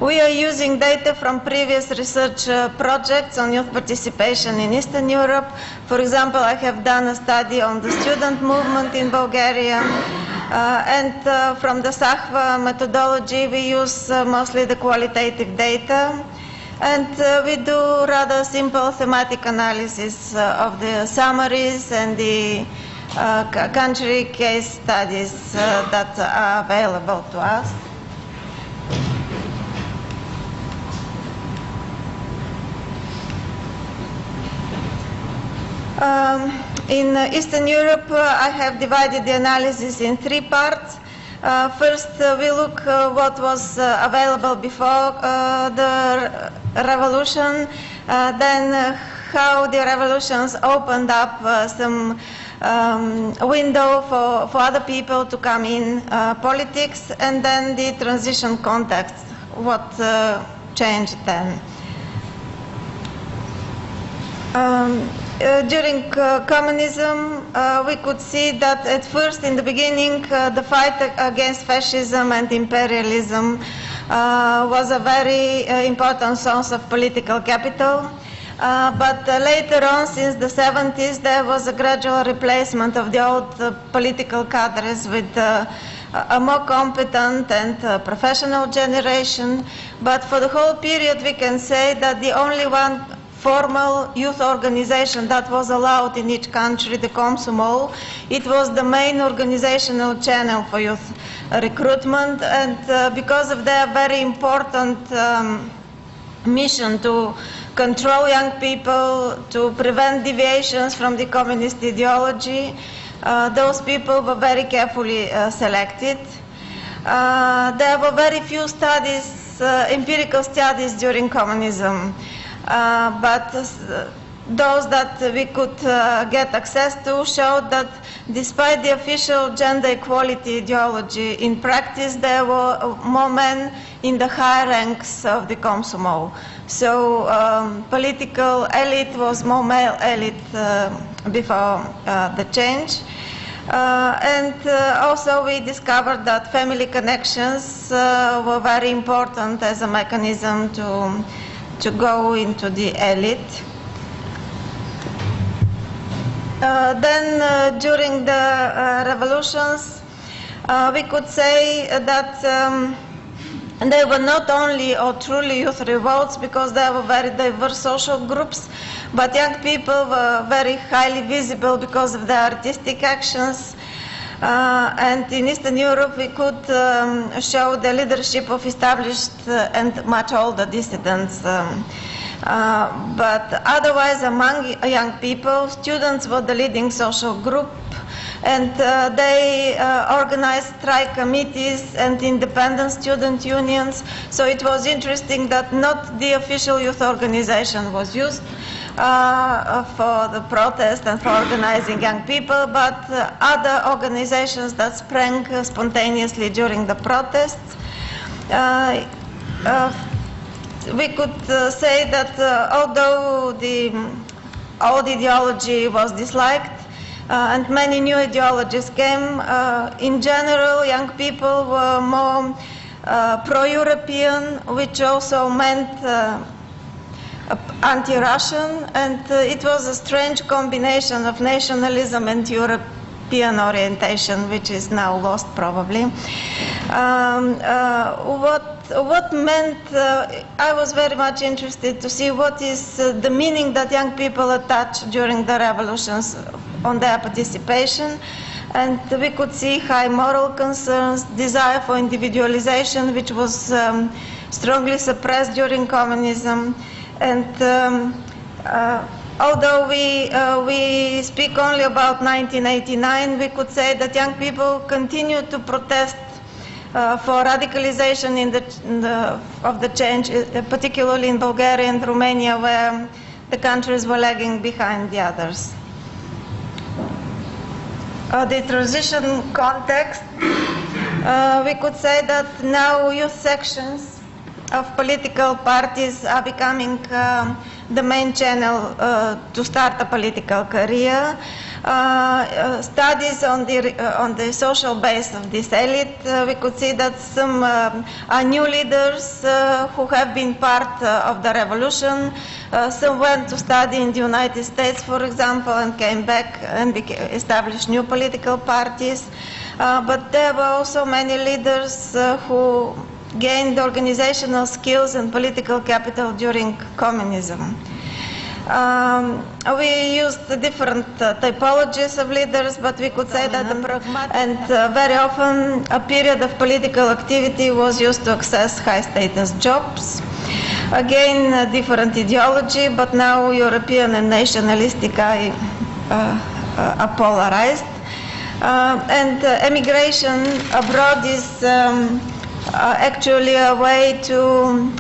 We are using data from previous research projects on youth participation in Eastern Europe. For example, I have done a study on the student movement in Bulgaria, and from the SAHWA methodology we use mostly the qualitative data, and we do rather simple thematic analysis of the summaries and the country case studies that are available to us. In Eastern Europe, I have divided the analysis in three parts. First, we look what was available before the revolution, then how the revolutions opened up some window for other people to come in politics, and then the transition context, what changed then. During communism, we could see that at first, in the beginning, the fight against fascism and imperialism was a very important source of political capital. But later on, since the 70s, there was a gradual replacement of the old political cadres with a more competent and professional generation. But for the whole period, we can say that the only one formal youth organization that was allowed in each country, the Komsomol, it was the main organizational channel for youth recruitment, and because of their very important mission to control young people, to prevent deviations from the communist ideology, those people were very carefully selected. There were very few studies, empirical studies during communism. But those that we could get access to showed that despite the official gender equality ideology, in practice there were more men in the higher ranks of the Komsomol. So political elite was more male elite before the change. And also we discovered that family connections were very important as a mechanism to go into the elite. Then during the revolutions, we could say that they were not only or truly youth revolts because they were very diverse social groups, but young people were very highly visible because of their artistic actions. And in Eastern Europe, we could show the leadership of established and much older dissidents. But otherwise, among young people, students were the leading social group, and they organized strike committees and independent student unions. So it was interesting that not the official youth organization was used for the protest and for organizing young people, but other organizations that sprang spontaneously during the protests. We could say that although the old ideology was disliked and many new ideologies came, in general young people were more pro-European, which also meant anti-Russian, and it was a strange combination of nationalism and European orientation, which is now lost probably. What meant, I was very much interested to see what is the meaning that young people attached during the revolutions on their participation. And we could see high moral concerns, desire for individualization, which was strongly suppressed during communism. And although we speak only about 1989, we could say that young people continued to protest for radicalization of the change, particularly in Bulgaria and Romania, where the countries were lagging behind the others. The transition context, we could say that now youth sections of political parties are becoming the main channel to start a political career. Studies on the social base of this elite, we could see that some are new leaders who have been part of the revolution. Some went to study in the United States, for example, and came back and established new political parties. But there were also many leaders who gained organizational skills and political capital during communism. We used the different typologies of leaders, but we could say that very often a period of political activity was used to access high status jobs. Again, a different ideology, but now European and nationalistic are polarized. And emigration abroad is actually a way to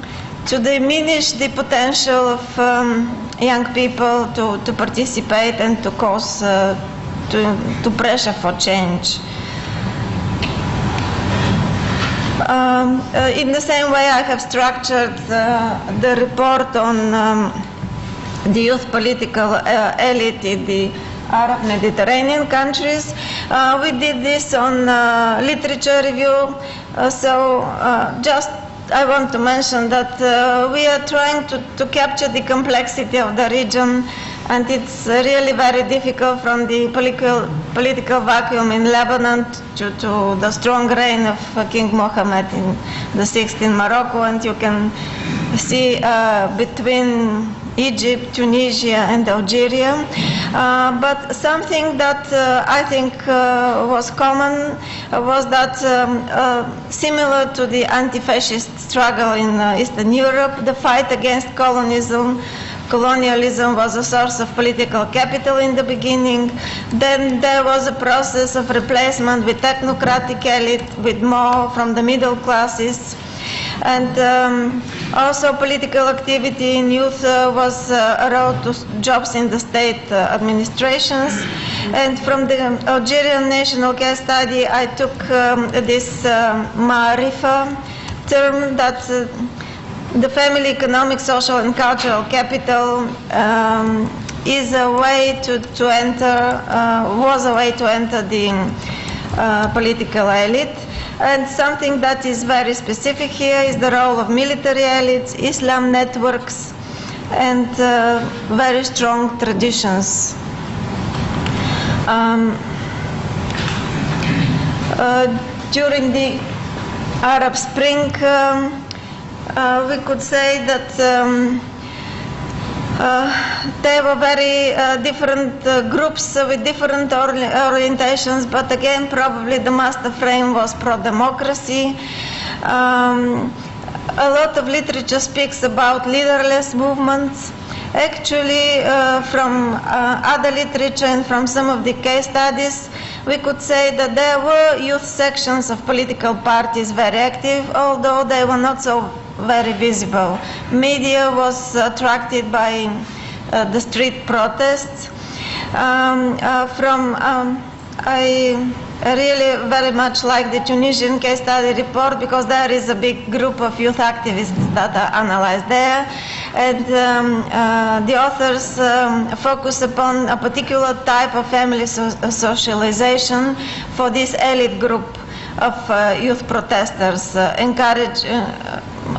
diminish the potential of young people to participate and to cause to pressure for change. In the same way, I have structured the report on the youth political elite in the Arab Mediterranean countries. We did this on literature review, just I want to mention that we are trying to capture the complexity of the region, and it's really very difficult from the political vacuum in Lebanon to the strong reign of King Mohammed in the 6th in Morocco, and you can see between Egypt, Tunisia, and Algeria. But something that I think was common was that similar to the anti-fascist struggle in Eastern Europe, the fight against colonialism was a source of political capital in the beginning. Then there was a process of replacement with technocratic elite, with more from the middle classes. And also political activity in youth was a road to jobs in the state administrations. And from the Algerian national case study, I took this ma'arifa term that the family, economic, social, and cultural capital is a way to enter, was a way to enter the political elite. And something that is very specific here is the role of military elites, Islam networks, and very strong traditions. During the Arab Spring, we could say that they were very different groups with different orientations, but again, probably the master frame was pro-democracy. A lot of literature speaks about leaderless movements. Actually, from other literature and from some of the case studies, we could say that there were youth sections of political parties very active, although they were not so very visible. Media was attracted by the street protests. I really very much like the Tunisian case study report because there is a big group of youth activists that are analyzed there, and the authors focus upon a particular type of family socialization for this elite group of youth protesters, encourage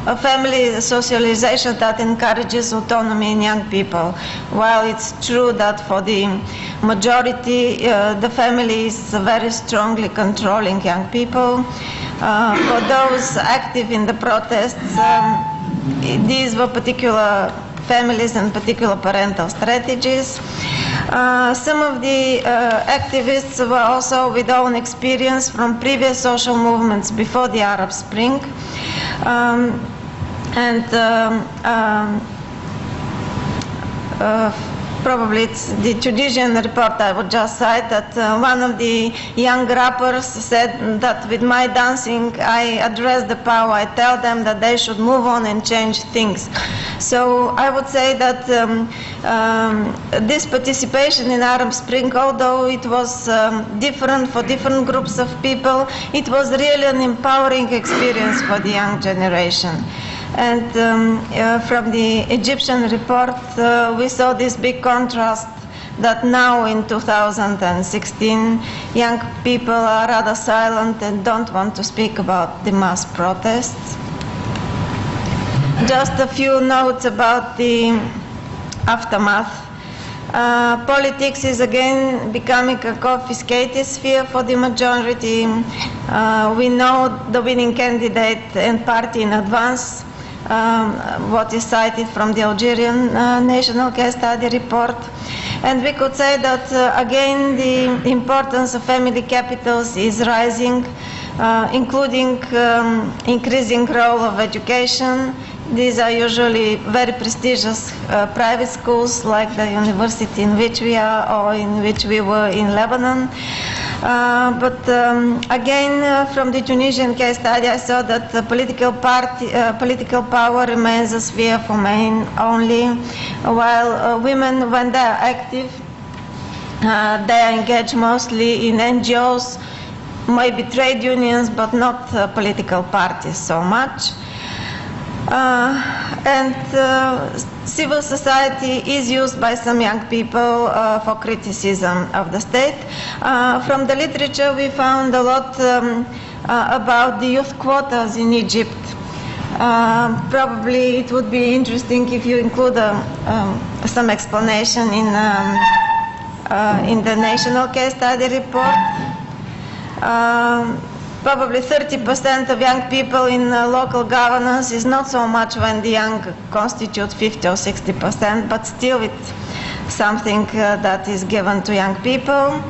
a family socialization that encourages autonomy in young people. While it's true that for the majority, the family is very strongly controlling young people, for those active in the protests, these were particular families and particular parental strategies. Some of the activists were also with own experience from previous social movements before the Arab Spring. Probably it's the Tunisian report I would just cite that one of the young rappers said that with my dancing I address the power, I tell them that they should move on and change things. So I would say that this participation in Arab Spring, although it was different for different groups of people, it was really an empowering experience for the young generation. And from the Egyptian report, we saw this big contrast that now in 2016, young people are rather silent and don't want to speak about the mass protests. Just a few notes about the aftermath. Politics is again becoming a confiscated sphere for the majority. We know the winning candidate and party in advance. What is cited from the Algerian National Case Study report. And we could say that again the importance of family capitals is rising, including increasing role of education. These are usually very prestigious private schools like the university in which we are or in which we were in Lebanon. But again, from the Tunisian case study, I saw that the political power remains a sphere for men only, while women, when they are active, they are engaged mostly in NGOs, maybe trade unions, but not political parties so much. Civil society is used by some young people for criticism of the state. From the literature, we found a lot about the youth quotas in Egypt. Probably it would be interesting if you include some explanation in the National Case Study report. Probably 30% of young people in local governance is not so much when the young constitute 50 or 60%, but still it's something that is given to young people.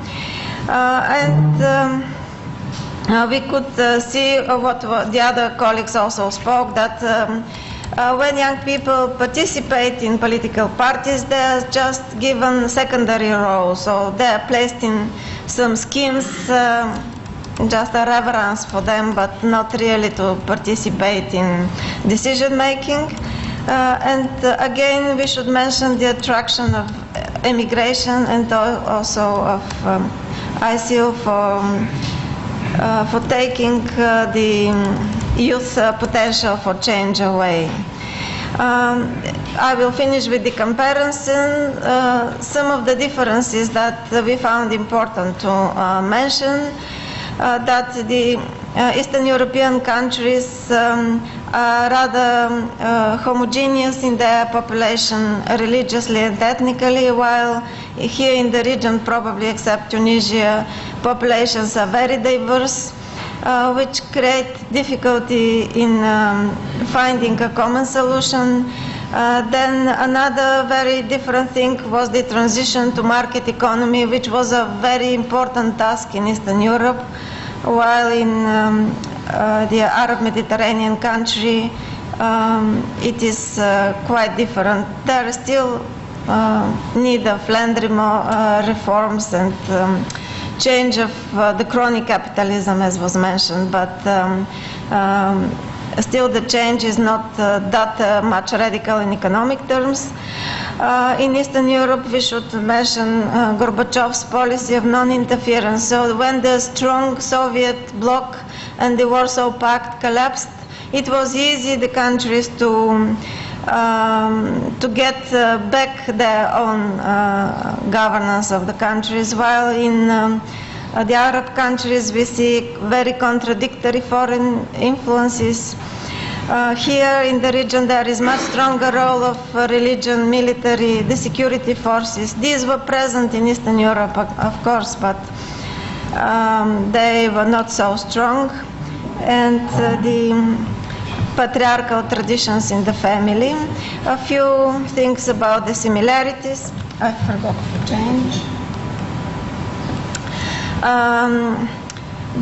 We could see what the other colleagues also spoke, that when young people participate in political parties, they are just given secondary roles, so they are placed in some schemes, just a reverence for them, but not really to participate in decision making. Again, we should mention the attraction of immigration and also of ICU for taking the youth potential for change away. I will finish with the comparison. Some of the differences that we found important to mention, that the Eastern European countries are rather homogeneous in their population religiously and ethnically, while here in the region, probably except Tunisia, populations are very diverse, which create difficulty in finding a common solution. Then another very different thing was the transition to market economy, which was a very important task in Eastern Europe, while in the Arab Mediterranean country it is quite different. There still need of land reforms and change of the crony capitalism, as was mentioned, but still the change is not that much radical in economic terms. In Eastern Europe, we should mention Gorbachev's policy of non-interference. So when the strong Soviet bloc and the Warsaw Pact collapsed, it was easy the countries to get back their own governance of the countries, while in the Arab countries we see very contradictory foreign influences. Here in the region there is much stronger role of religion, military, the security forces. These were present in Eastern Europe, of course, but they were not so strong. And the patriarchal traditions in the family. A few things about the similarities. I forgot to change.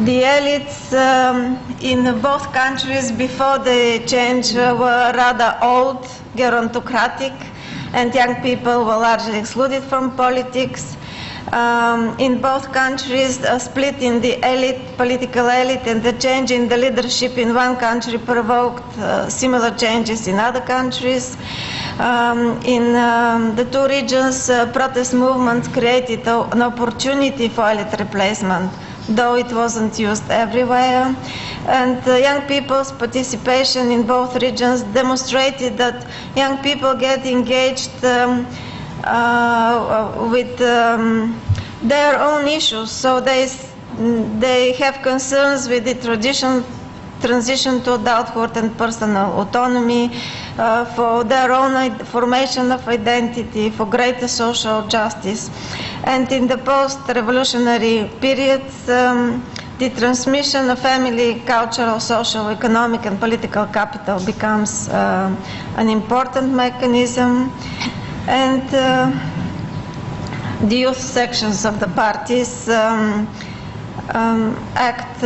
The elites in both countries before the change were rather old, gerontocratic, and young people were largely excluded from politics. In both countries, a split in the elite, political elite, and the change in the leadership in one country provoked similar changes in other countries. In the two regions, protest movements created an opportunity for elite replacement, though it wasn't used everywhere. And young people's participation in both regions demonstrated that young people get engaged with their own issues, so they have concerns with the transition to adulthood and personal autonomy, for their own formation of identity, for greater social justice. And in the post-revolutionary periods, the transmission of family, cultural, social, economic, and political capital becomes an important mechanism. And the youth sections of the parties act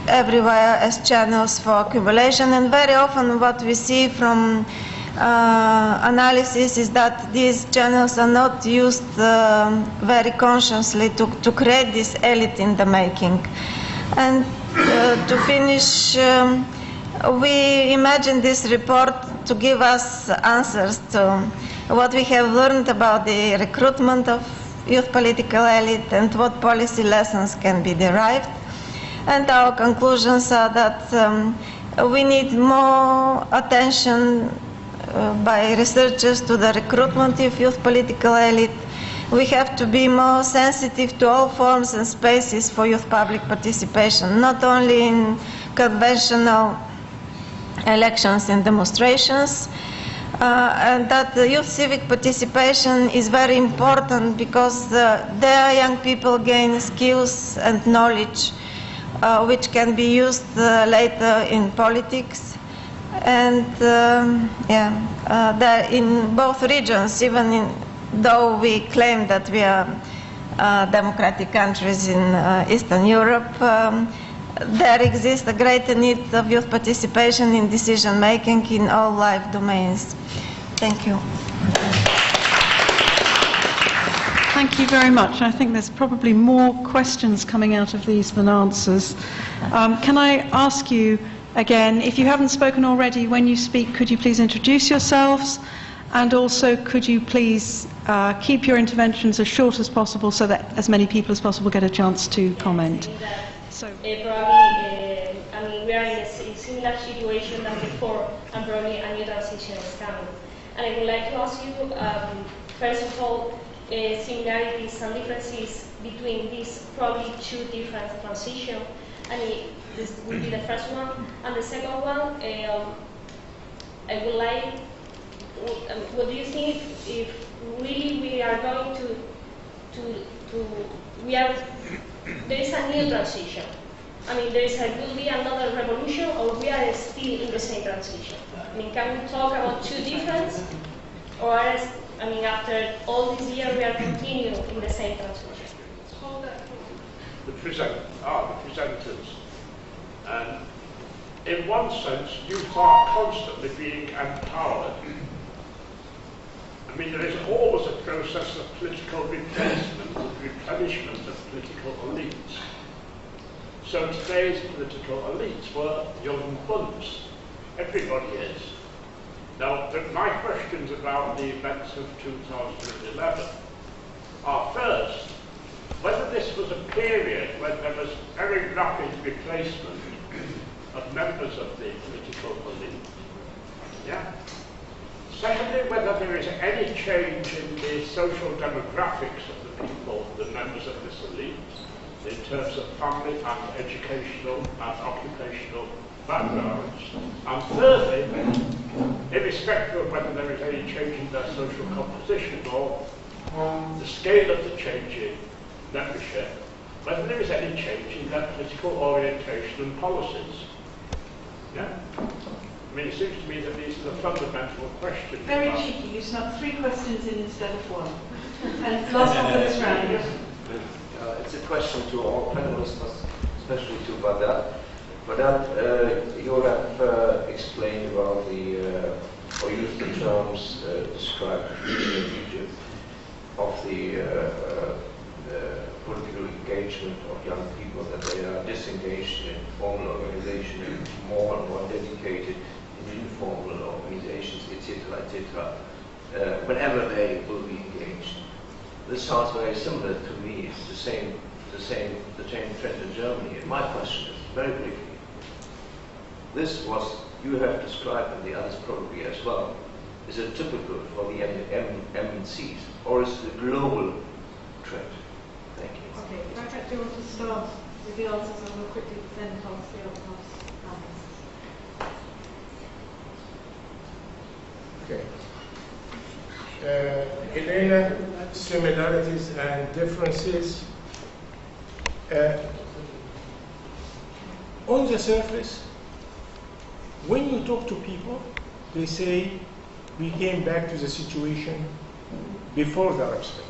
everywhere as channels for accumulation, and very often what we see from analysis is that these channels are not used very consciously to create this elite in the making. And to finish, we imagine this report to give us answers to what we have learned about the recruitment of youth political elite and what policy lessons can be derived. And our conclusions are that we need more attention by researchers to the recruitment of youth political elite. We have to be more sensitive to all forms and spaces for youth public participation, not only in conventional elections and demonstrations, and that the youth civic participation is very important because there young people gain skills and knowledge which can be used later in politics. And in both regions, even though we claim that we are democratic countries in Eastern Europe, there exists a greater need of youth participation in decision making in all life domains. Thank you. Thank you very much. I think there's probably more questions coming out of these than answers. Can I ask you again, if you haven't spoken already, when you speak, could you please introduce yourselves? And also, could you please keep your interventions as short as possible so that as many people as possible get a chance to comment? Probably, I mean, we are in a similar situation than before, and probably a new transition is coming. And I would like to ask you, first of all, similarities and differences between these probably two different transitions, This will be the first one. And the second one, I would like, what do you think if really we are going there is a new transition? Will be another revolution, or we are still in the same transition? Can we talk about two different, or after all this year we are continuing in the same transition? The presenters. And in one sense, youth are constantly being empowered. There is always a process of political replacement and replenishment of political elites. So today's political elites were young bunts. Everybody is. Now, my questions about the events of 2011 are first, whether this was a period when there was very rapid replacement of members of the political elite. Yeah. Secondly, whether there is any change in the social demographics of the people, the members of this elite, in terms of family and educational and occupational backgrounds. And thirdly, irrespective of whether there is any change in their social composition or the scale of the change in membership, whether there is any change in their political orientation and policies. Yeah? It seems to me that these are the fundamental questions. Very cheeky, you snuck 3 questions in instead of 1. And last one for this round. It's a question to all panelists, especially to Bahgat. Bahgat, you have explained about or used the terms described in Egypt of the political engagement of young people, that they are disengaged in formal organization and more and more dedicated in informal organizations, etc., whenever they will be engaged. This sounds very similar to me. It's the same trend in Germany. And my question is, very briefly, this was, you have described, and the others probably as well, is it typical for the MNCs, or is it a global trend? Thank you. Okay, Bahgat, do you want to start with the answers, and we'll quickly then pass the answers. Okay. Elena, similarities and differences. On the surface, when you talk to people, they say we came back to the situation before the Arab Spring.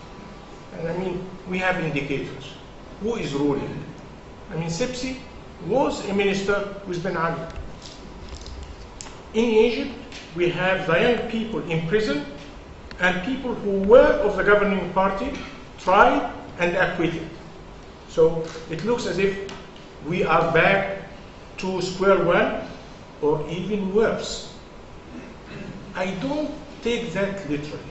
And we have indicators. Who is ruling? Sipsi was a minister with Ben Ali. In Egypt, we have the young people in prison and people who were of the governing party tried and acquitted. So it looks as if we are back to square one, or even worse. I don't take that literally,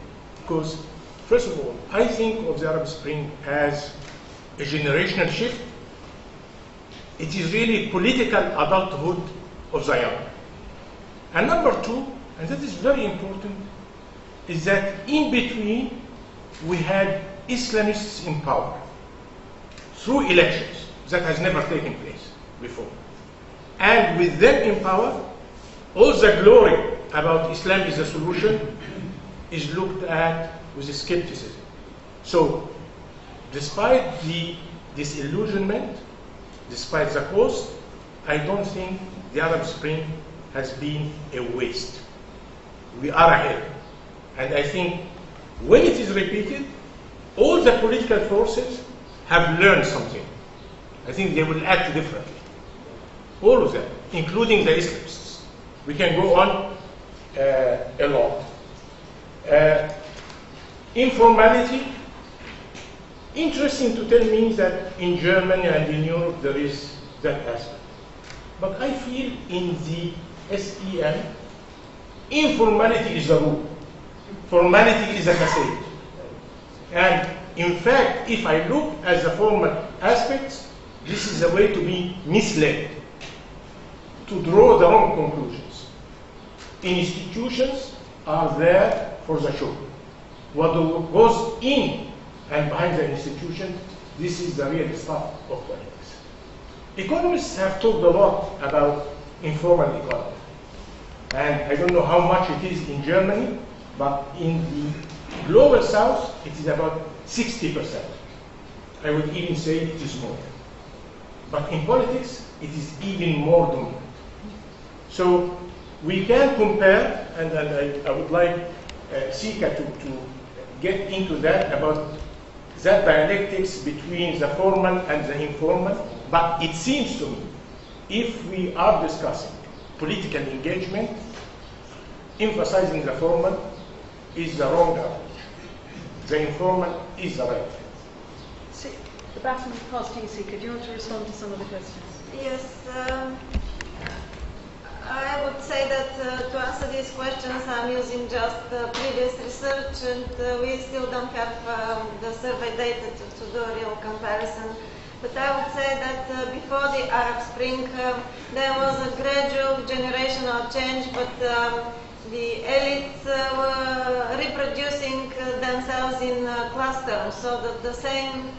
because first of all, I think of the Arab Spring as a generational shift. It is really political adulthood of the young. And number two, and that is very important, is that in between we had Islamists in power through elections. That has never taken place before. And with them in power, all the glory about Islam is a solution is looked at with skepticism. So, despite the disillusionment, despite the cost, I don't think the Arab Spring has been a waste. We are ahead. And I think when it is repeated, all the political forces have learned something. I think they will act differently. All of them, including the Islamists. We can go on a lot. Informality. Interesting to tell me that in Germany and in Europe there is that aspect. But I feel in the SEM, informality is the rule. Formality is a facade. And in fact, if I look at the formal aspects, this is a way to be misled, to draw the wrong conclusions. Institutions are there for the show. What goes in and behind the institution, this is the real stuff of politics. Economists have talked a lot about informal economy. And I don't know how much it is in Germany, but in the global south, it is about 60%. I would even say it is more. But in politics, it is even more dominant. So we can compare, and I would like Sika to get into that, about that dialectics between the formal and the informal. But it seems to me, if we are discussing political engagement, emphasizing the formal is the wrong approach. The informal is the right thing. The baton is passed to you, Sika. Do you want to respond to some of the questions? Yes, I would say that to answer these questions, I'm using just previous research, and we still don't have the survey data to do a real comparison. But I would say that before the Arab Spring, there was a gradual generational change, but the elites were reproducing themselves in clusters, so that the same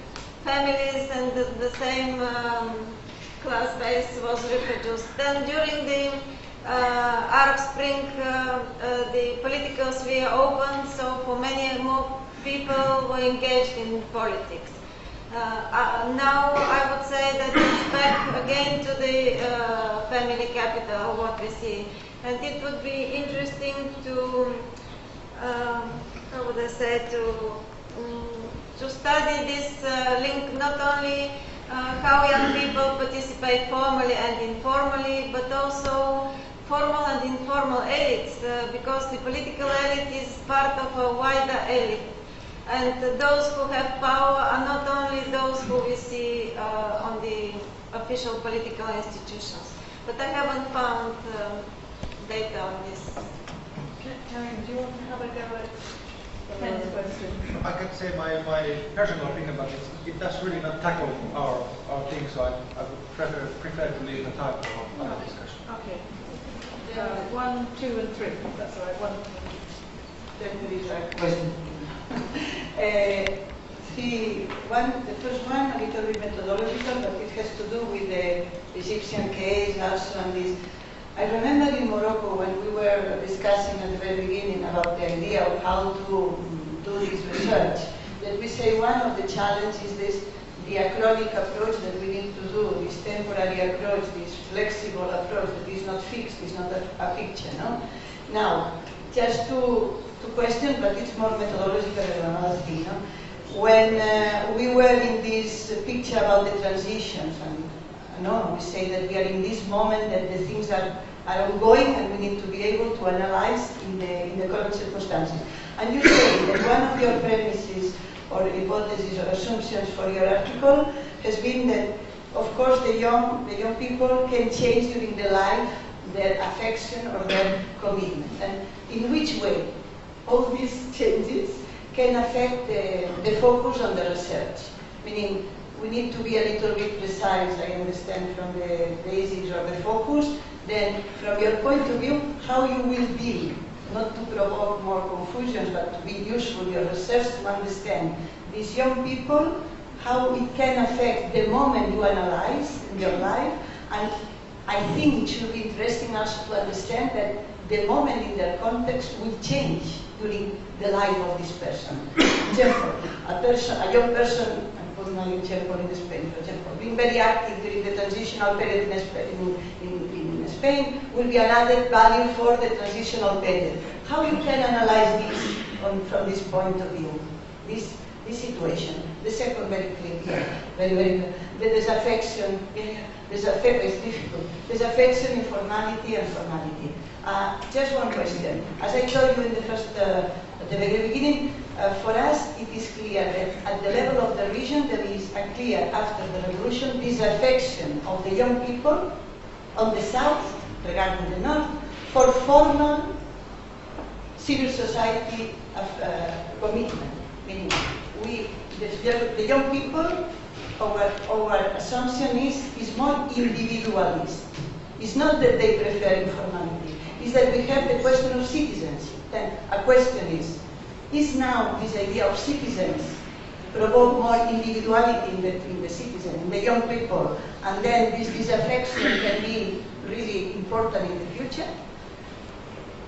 families and the same class base was reproduced. Then during the Arab Spring, the political sphere opened, so for many more people were engaged in politics. Now I would say that it's back again to the family capital, what we see. And it would be interesting to, how would I say, to study this link, not only how young people participate formally and informally, but also formal and informal elites, because the political elite is part of a wider elite. And those who have power are not only those who we see on the official political institutions. But I haven't found data on this. Karim, do you want to have a go at Ken's question? I can say my personal opinion, but it does really not tackle our thing, so I would prefer to leave the time for other discussion. Okay. 1, 2, and 3. That's all right. 1. Question. The first one, a little bit methodological, but it has to do with the Egyptian case also and this. I remember in Morocco when we were discussing at the very beginning about the idea of how to do this research, that we say one of the challenges is this diachronic approach that we need to do, this temporary approach, this flexible approach that is not fixed, is not a picture, no? Now, just to question, but it's more methodological than another thing, no? When we were in this picture about the transitions, and we say that we are in this moment, that the things are ongoing, and we need to be able to analyze in the current circumstances. And you say that one of your premises or hypotheses or assumptions for your article has been that, of course, the young people can change during their life their affection or their commitment. And in which way all these changes can affect the focus on the research? Meaning, we need to be a little bit precise, I understand, from the basics or the focus. Then, from your point of view, how you will deal, not to provoke more confusions, but to be useful your research to understand these young people, how it can affect the moment you analyze in your life. And I think it should be interesting also to understand that the moment in their context will change during the life of this person. For example, a young person, I'm putting an example in Spain, for example, being very active during the transitional period in Spain will be an added value for the transitional period. How you can analyze this from this point of view, this situation? The second, very clear, very clear. The disaffection, it's difficult. Disaffection, informality, and formality. Just one question. As I told you in the first, at the very beginning, for us it is clear that at the level of the region there is a clear, after the revolution, disaffection of the young people on the south, regarding the north, for formal civil society commitment. Meaning, the young people, our assumption is more individualist. It's not that they prefer informality. It's that we have the question of citizenship. Then a question is now this idea of citizens provoke more individuality in the citizen, in the young people, and then this reflection can be really important in the future.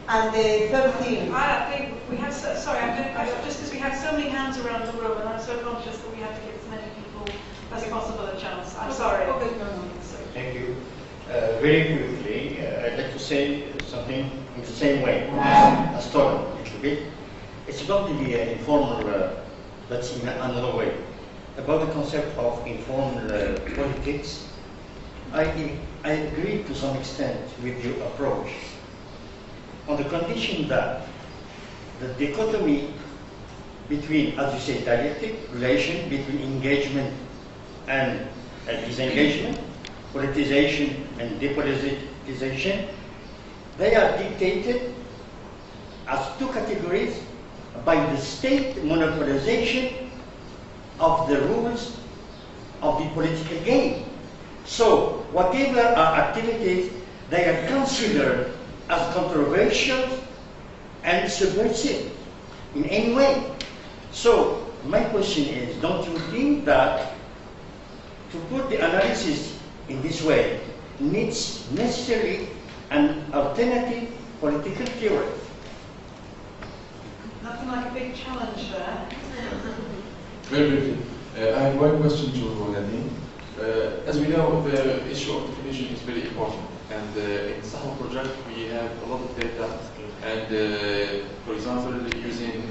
And the third thing, I think we have, just because we have so many hands around the room, and I'm so conscious that we have to give as many people as possible a chance. I'm sorry. Okay, no. Thank you. Very quickly, I'd like to say something in the same way as Toran, a little bit. It's about the informal, but in another way. About the concept of informal politics, I agree to some extent with your approach, on the condition that the dichotomy between, as you say, dialectic relation between engagement and disengagement, politicization and depoliticization, they are dictated as two categories by the state monopolization of the rules of the political game. So whatever are activities, they are considered as controversial and subversive in any way. So my question is, don't you think that to put the analysis in this way needs necessarily an alternative political theory? Nothing like a big challenge there. Very briefly, I have one question to Nadine. As we know, the issue of definition is very important, and in SAHWA Project we have a lot of data, and for example, using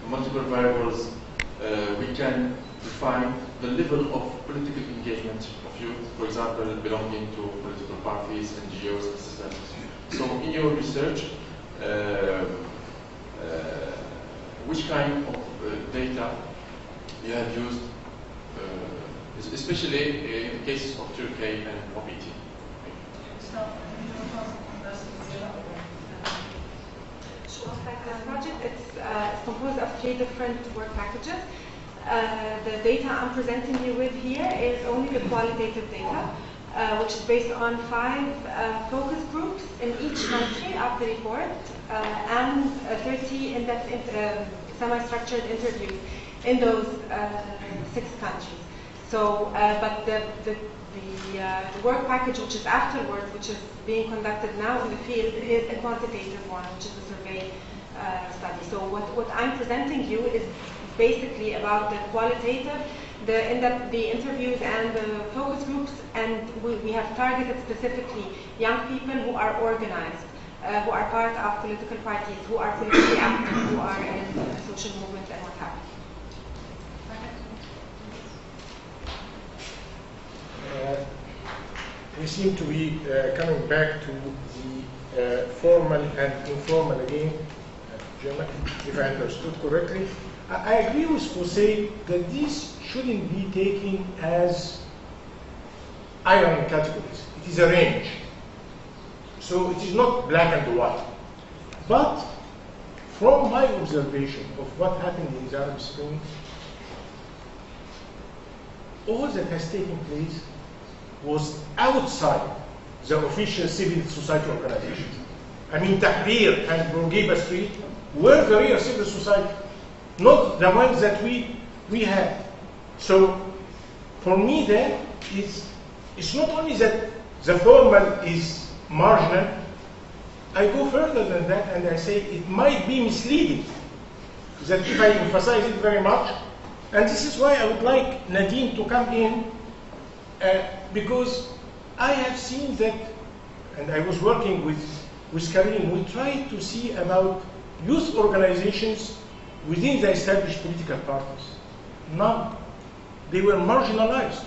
multiple variables, we can define the level of political engagement of youth, for example, belonging to political parties, NGOs, etc. So in your research, which kind of data you have used, especially in the cases of Turkey and OPT? The project is composed of 3 different work packages. The data I'm presenting you with here is only the qualitative data, which is based on 5 focus groups in each country of the report, and 30 in-depth semi-structured interviews in those 6 countries. So, but the work package which is afterwards, which is being conducted now in the field, is a quantitative one, which is a survey study. So what I'm presenting you is basically about the qualitative, the interviews and the focus groups, and we have targeted specifically young people who are organized, who are part of political parties, who are politically active, who are in social movements and what have you. We seem to be coming back to the formal and informal again, German, if I understood correctly. I agree with Jose that this shouldn't be taken as iron categories. It is a range. So it is not black and white. But from my observation of what happened in the Arab Spring, all that has taken place was outside the official civil society organizations. I mean, Tahrir and Bourguiba Street were the real civil society, not the ones that we had. So, for me then, it's not only that the formal is marginal, I go further than that and I say it might be misleading, that if I emphasize it very much, and this is why I would like Nadine to come in, because I have seen that, and I was working with Karim, we tried to see about youth organizations within the established political parties. None. They were marginalized.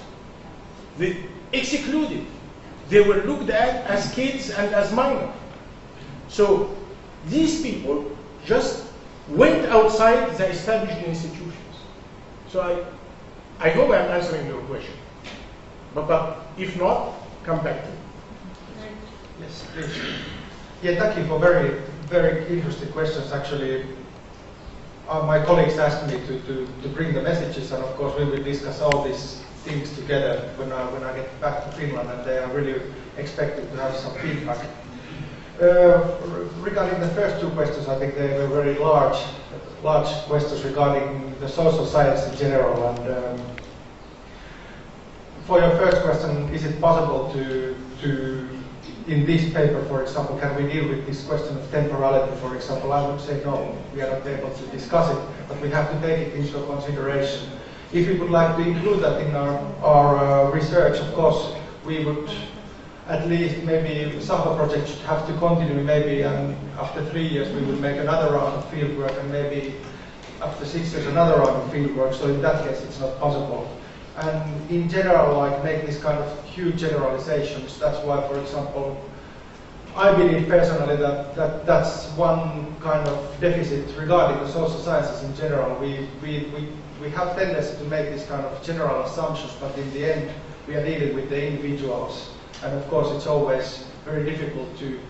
They excluded. They were looked at as kids and as minors. So these people just went outside the established institutions. So I hope I'm answering your question. But if not, come back to it. Yes, please. Yeah, thank you for very, very interesting questions. Actually, my colleagues asked me to bring the messages, and of course we will discuss all these things together when I get back to Finland, and they are really expected to have some feedback. Regarding the first two questions, I think they were very large questions regarding the social science in general. And for your first question, is it possible to in this paper, for example, can we deal with this question of temporality, for example? I would say no, we are not able to discuss it, but we have to take it into consideration. If we would like to include that in our research, of course, we would at least maybe the SAHWA project should have to continue maybe, and after 3 years we would make another round of fieldwork, and maybe after 6 years another round of fieldwork. So in that case it's not possible. And in general, like make this kind of huge generalizations. That's why, for example, I believe personally that that's one kind of deficit regarding the social sciences in general. We have tendency to make this kind of general assumptions, but in the end we are dealing with the individuals. And of course it's always very difficult to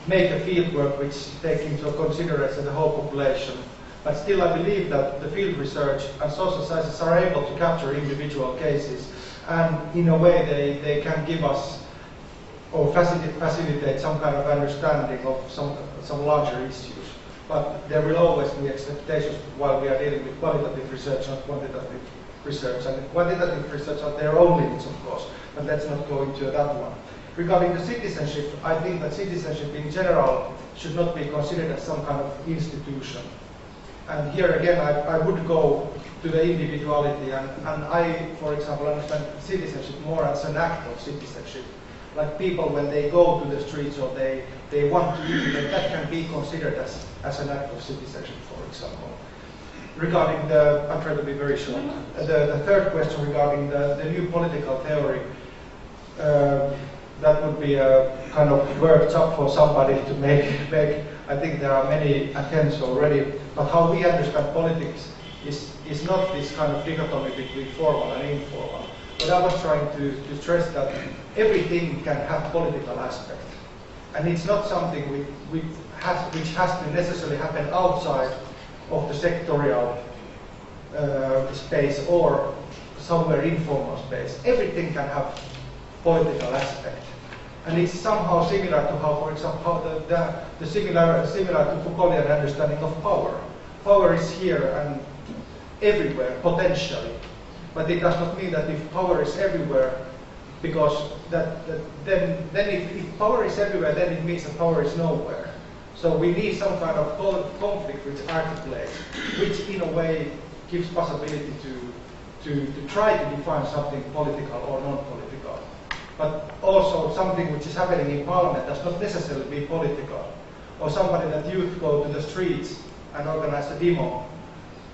make a fieldwork which takes into consideration the whole population. But still I believe that the field research and social sciences are able to capture individual cases, and in a way they can give us or facilitate some kind of understanding of some larger issues. But there will always be expectations while we are dealing with qualitative research and quantitative research. And quantitative research have their own limits, of course, but let's not go into that one. Regarding the citizenship, I think that citizenship in general should not be considered as some kind of institution. And here again, I would go to the individuality, and I, for example, understand citizenship more as an act of citizenship. Like people, when they go to the streets or they want to imitate, that can be considered as an act of citizenship, for example. Regarding the, I'm trying to be very short, the third question regarding the new political theory, that would be a kind of workshop for somebody to make. I think there are many attempts already, but how we understand politics is not this kind of dichotomy between formal and informal. But I was trying to stress that everything can have political aspect, and it's not something which has to necessarily happen outside of the sectorial space or somewhere informal space. Everything can have political aspect. And it's somehow similar to how, for example, the similar to Foucaultian understanding of power. Power is here and everywhere, potentially. But it does not mean that if power is everywhere, because then if power is everywhere, then it means that power is nowhere. So we need some kind of conflict which articulates, which in a way gives possibility to try to define something political or non-political. But also something which is happening in parliament does not necessarily be political. Or somebody that youth go to the streets and organize a demo,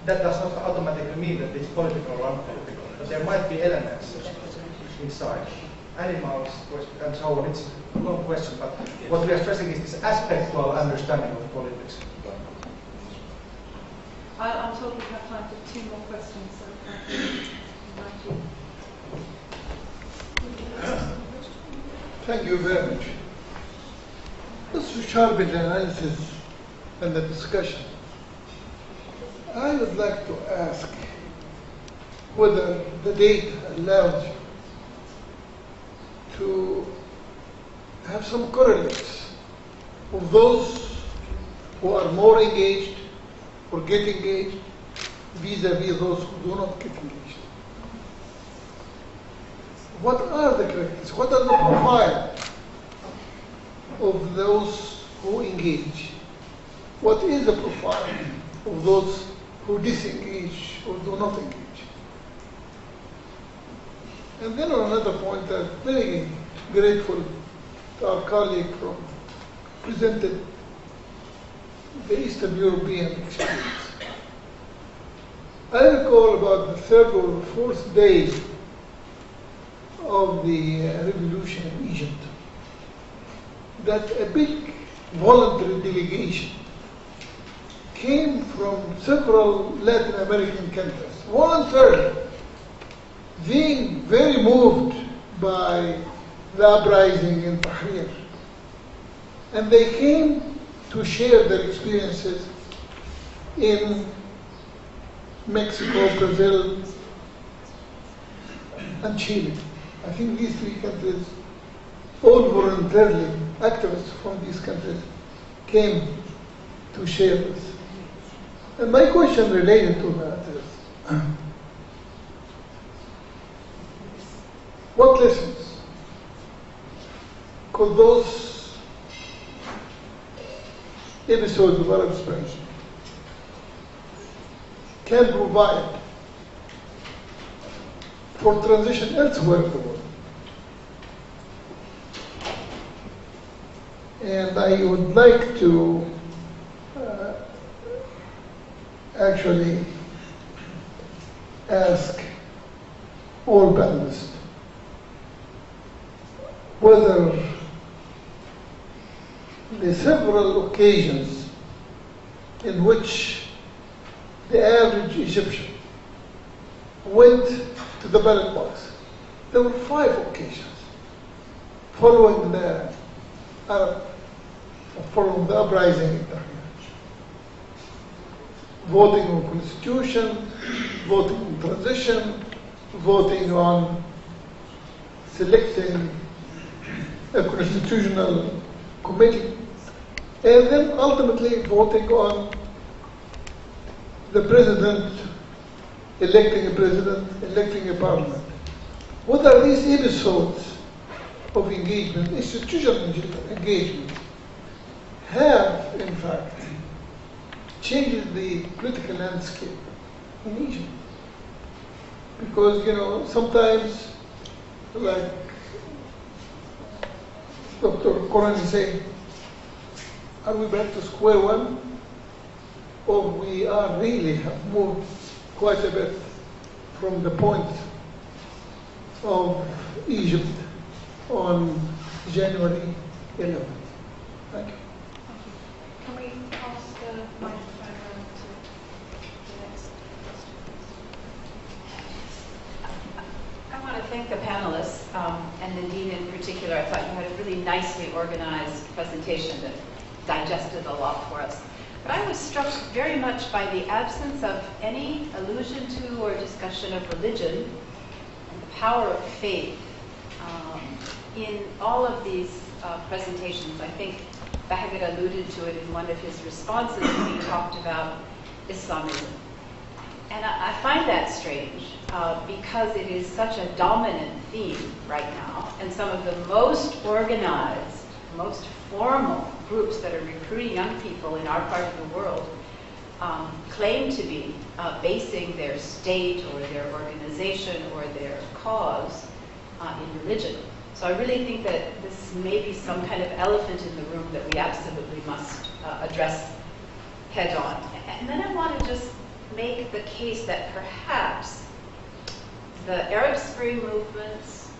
that does not automatically mean that it's political or unpolitical. But there might be elements inside. Animals, and so on. It's a long question, but what we are stressing is this aspectual understanding of politics. I'm told we have time for 2 more questions, so thank you. Thank you very much. Just to sharpen the analysis and the discussion, I would like to ask whether the data allows you to have some correlates of those who are more engaged or get engaged vis-a-vis those who do not get engaged. What are the characteristics? What are the profile of those who engage? What is the profile of those who disengage or do not engage? And then on another point, I'm very grateful to our colleague from presented the Eastern European experience. I recall about the 3rd or 4th day of the revolution in Egypt, that a big voluntary delegation came from several Latin American countries, voluntarily, being very moved by the uprising in Tahrir. And they came to share their experiences in Mexico, Brazil, and Chile. I think these 3 countries all voluntarily activists from these countries came to share this. And my question related to that is, what lessons could those episodes of Arab Spring can provide for transition elsewhere in the world? And I would like to actually ask all panelists whether the several occasions in which the average Egyptian went to the ballot box, there were 5 occasions following the Arab, following the uprising in Tahrir. Voting on constitution, voting on transition, voting on selecting a constitutional committee, and then ultimately voting on the president, electing a president, electing a parliament. Whether these episodes of engagement, institutional engagement, have in fact changed the political landscape in Egypt. Because, you know, sometimes, like Dr. Korany said, are we back to square one? Or we are really have moved quite a bit from the point of Egypt on January 11th. Thank you. Can we pass the microphone around to the next question? I want to thank the panelists, and Nadine in particular. I thought you had a really nicely organized presentation that digested a lot for us. But I was struck very much by the absence of any allusion to or discussion of religion and the power of faith in all of these presentations. I think Bahgat alluded to it in one of his responses when he talked about Islamism. And I find that strange because it is such a dominant theme right now, and some of the most organized, most formal groups that are recruiting young people in our part of the world claim to be basing their state or their organization or their cause in religion. So I really think that this may be some kind of elephant in the room that we absolutely must address head on. And then I want to just make the case that perhaps the Arab Spring movements,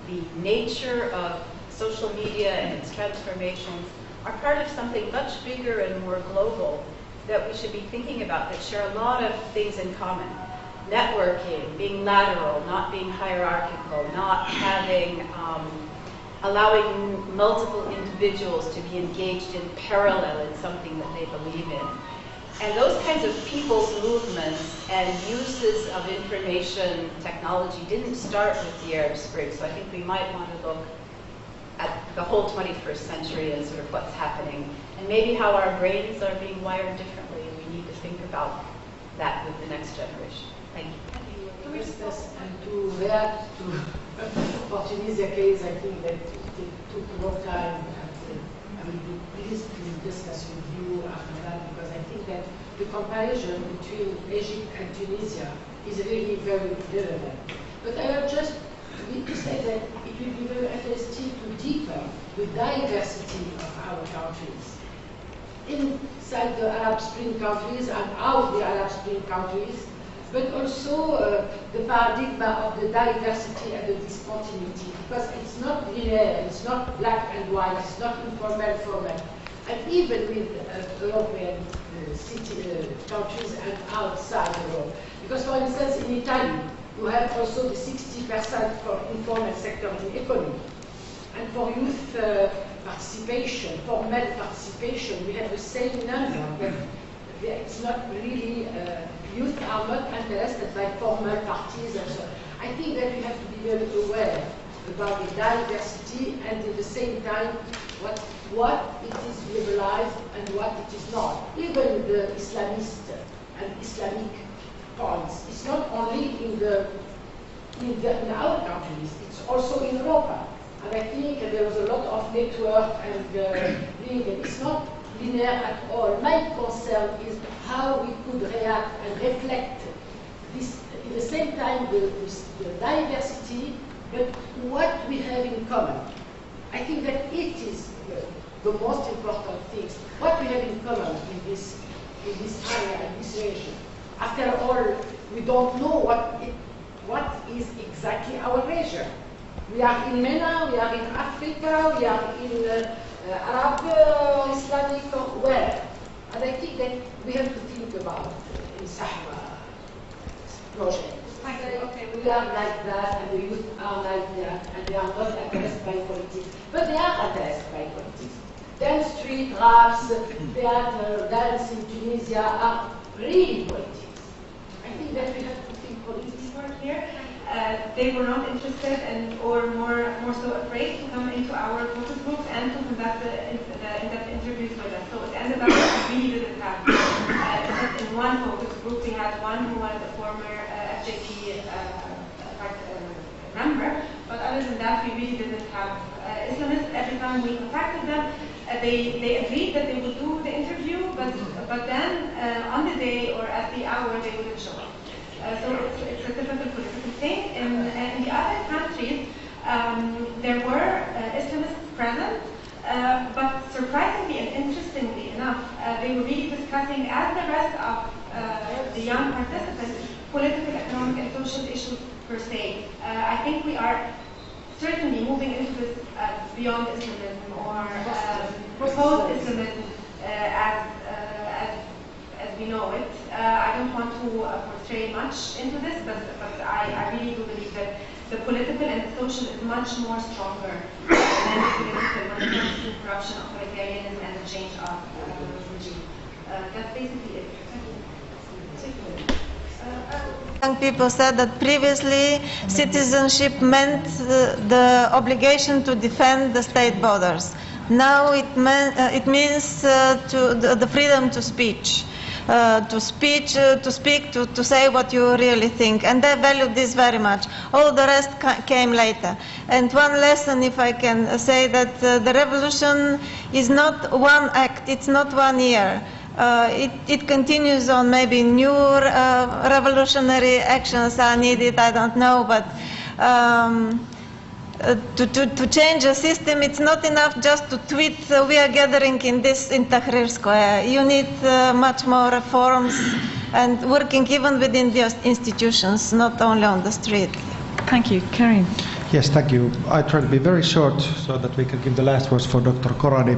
the nature of social media and its transformations are part of something much bigger and more global that we should be thinking about, that share a lot of things in common. Networking, being lateral, not being hierarchical, not having, allowing multiple individuals to be engaged in parallel in something that they believe in. And those kinds of people's movements and uses of information technology didn't start with the Arab Spring, so I think we might want to look at the whole 21st century and sort of what's happening, and maybe how our brains are being wired differently, and we need to think about that with the next generation. Thank you. And to react to for Tunisia case, I think that it took a long time. I will be pleased to discuss with you after that, because I think that the comparison between Egypt and Tunisia is really very relevant. But I would just need to say that it will be very interesting to deepen the diversity of our countries. Inside the Arab Spring countries and out of the Arab Spring countries, but also the paradigm of the diversity and the discontinuity, because it's not linear, it's not black and white, it's not informal, formal. And even with European countries and outside Europe. Because for instance, in Italy, you have also the 60% for informal sector in economy. And for youth participation, for men participation, we have the same number, but it's not really, youth are not interested by formal parties and so on. I think that we have to be very aware about the diversity and at the same time what it is liberalized and what it is not. Even the Islamist and Islamic points, it's not only in our countries, it's also in Europa. And I think there was a lot of network and link, and it's not linear at all. My concern is how we could react and reflect this, at the same time, the diversity, but what we have in common. I think that it is the most important thing. What we have in common in this area, in this region. After all, we don't know what is exactly our region. We are in MENA, we are in Africa, we are in Arab, Islamic, where? And I think that we have to think about in SAHWA project. Okay, we are like that, and the youth are like that, and they are not addressed by politics, but they are addressed by politics. Then street raps, theater, dance in Tunisia are really politics. I think that we have to think politics. Here, they were not interested or more so afraid to come into our focus group and to conduct the in-depth interviews with us. So it ended up that we really didn't have just in one focus group. We had one who was a former FJP member, but other than that, we really didn't have Islamists. Every time we contacted them, they agreed that they would do the interview, but then on the day or at the hour they wouldn't show up. So it's a typical political thing. In the other countries, there were Islamists present, but surprisingly and interestingly enough, they were really discussing, as the rest of the young participants, political, economic, and social issues per se. I think we are certainly moving into this beyond Islamism or post-Islamism as we know it. I don't want to portray much into this, but I really do believe that the political and the social is much more stronger than the political when it comes to corruption, authoritarianism, and the change of regime. That's basically it. Young people said that previously citizenship meant the obligation to defend the state borders. Now it means the freedom to speech. To speak, to say what you really think. And they valued this very much. All the rest came later. And one lesson, if I can say, that the revolution is not one act, it's not 1 year. It continues on. Maybe new revolutionary actions are needed, I don't know, but to change a system, it's not enough just to tweet, we are gathering in Tahrir Square. You need much more reforms and working even within the institutions, not only on the street. Thank you. Karim. Yes, thank you. I try to be very short so that we can give the last words for Dr. Korany.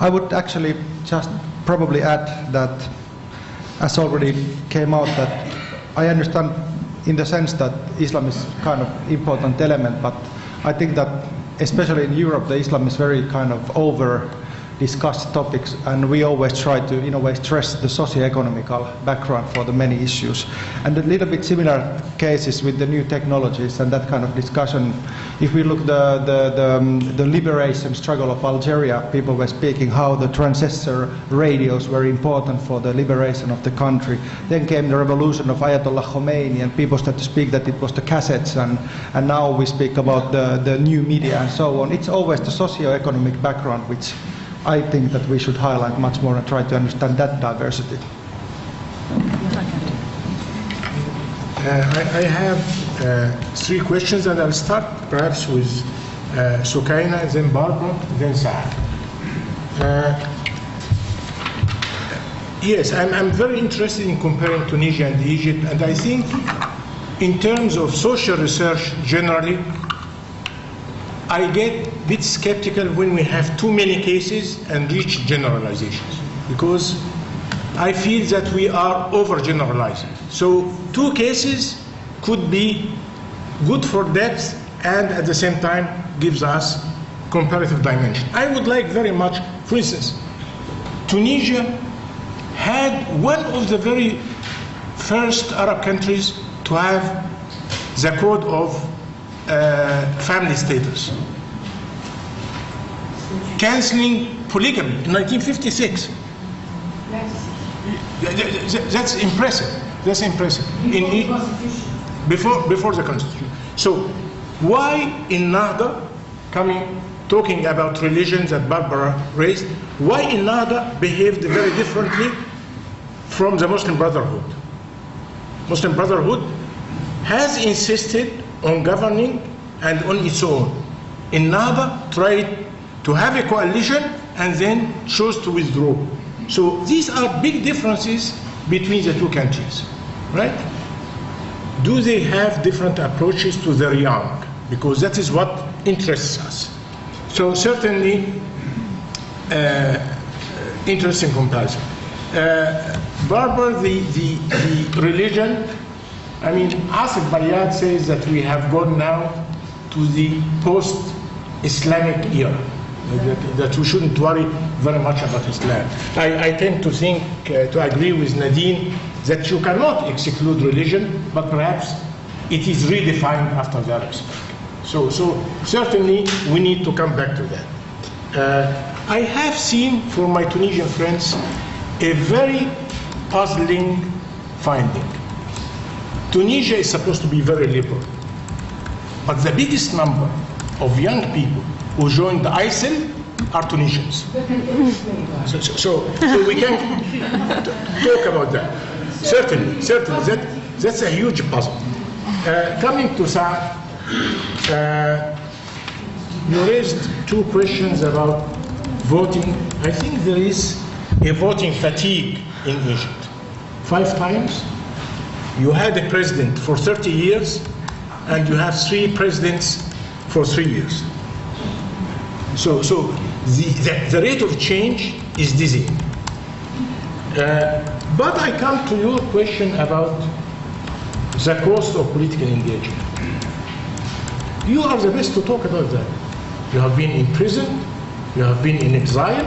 I would actually just probably add that, as already came out, that I understand in the sense that Islam is kind of important element, but I think that especially in Europe, the Islam is very kind of over-discussed topics, and we always try to, in a way, stress the socio-economical background for the many issues. And a little bit similar cases with the new technologies and that kind of discussion. If we look the liberation struggle of Algeria, people were speaking how the transistor radios were important for the liberation of the country. Then came the revolution of Ayatollah Khomeini, and people started to speak that it was the cassettes, and now we speak about the new media and so on. It's always the socio-economic background which I think that we should highlight much more and try to understand that diversity. I have 3 questions, and I'll start perhaps with Sukaina, then Barbara, then Saad. Yes, I'm very interested in comparing Tunisia and Egypt, and I think in terms of social research generally, I get a bit skeptical when we have too many cases and reach generalizations, because I feel that we are overgeneralizing. So 2 cases could be good for depth and at the same time gives us comparative dimension. I would like very much, for instance, Tunisia had one of the very first Arab countries to have the code of family status, canceling polygamy in 1956. That's impressive. That's impressive. Before the Constitution. So why in Nahda, talking about religions that Barbara raised, why in Nahda behaved very differently from the Muslim Brotherhood? Muslim Brotherhood has insisted on governing and on its own. In Nahda tried to have a coalition and then chose to withdraw. So these are big differences between the two countries, right? Do they have different approaches to their young? Because that is what interests us. So certainly, interesting comparison. Barbara, the religion, I mean, Asif Bayat says that we have gone now to the post-Islamic era, that we shouldn't worry very much about Islam. I tend to think, to agree with Nadine, that you cannot exclude religion, but perhaps it is redefined after that aspect. So certainly we need to come back to that. I have seen for my Tunisian friends a very puzzling finding. Tunisia is supposed to be very liberal, but the biggest number of young people who joined ISIL are Tunisians. So we can talk about that. Certainly, that's a huge puzzle. Coming to Saad, you raised two questions about voting. I think there is a voting fatigue in Egypt. 5 times, you had a president for 30 years, and you have 3 presidents for 3 years. So the rate of change is dizzying. But I come to your question about the cost of political engagement. You are the best to talk about that. You have been in prison, you have been in exile,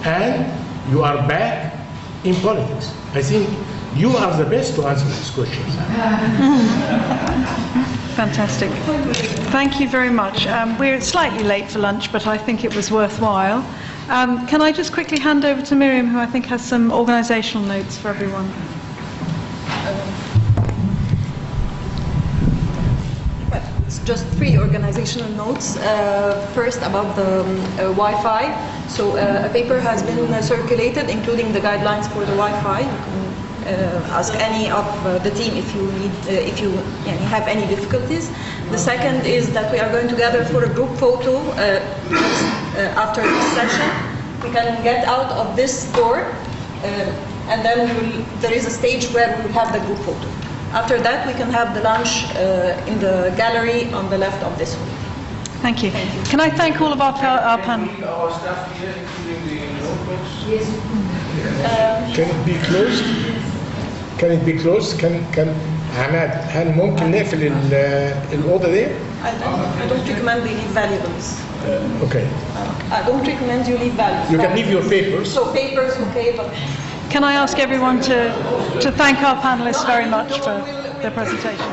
and you are back in politics. I think you are the best to answer these questions. Fantastic. Thank you very much. We're slightly late for lunch, but I think it was worthwhile. Can I just quickly hand over to Miriam, who I think has some organisational notes for everyone? It's just 3 organizational notes. First, about the Wi-Fi. So a paper has been circulated, including the guidelines for the Wi-Fi. You can ask any of the team if you need, if you have any difficulties. The second is that we are going to gather for a group photo after this session. We can get out of this door, and then there is a stage where we will have the group photo. After that, we can have the lunch in the gallery on the left of this room. Thank you. Can I thank all of our panel? Our staff here, including the notebooks. Yes. Can it be closed? Can it be closed? Can عماد هل ممكن نقفل الأوضة دي؟ I don't recommend we leave valuables. Okay. I don't recommend you leave valuables. You can leave your papers. So papers, okay, but... Can I ask everyone to thank our panelists very much for their presentation?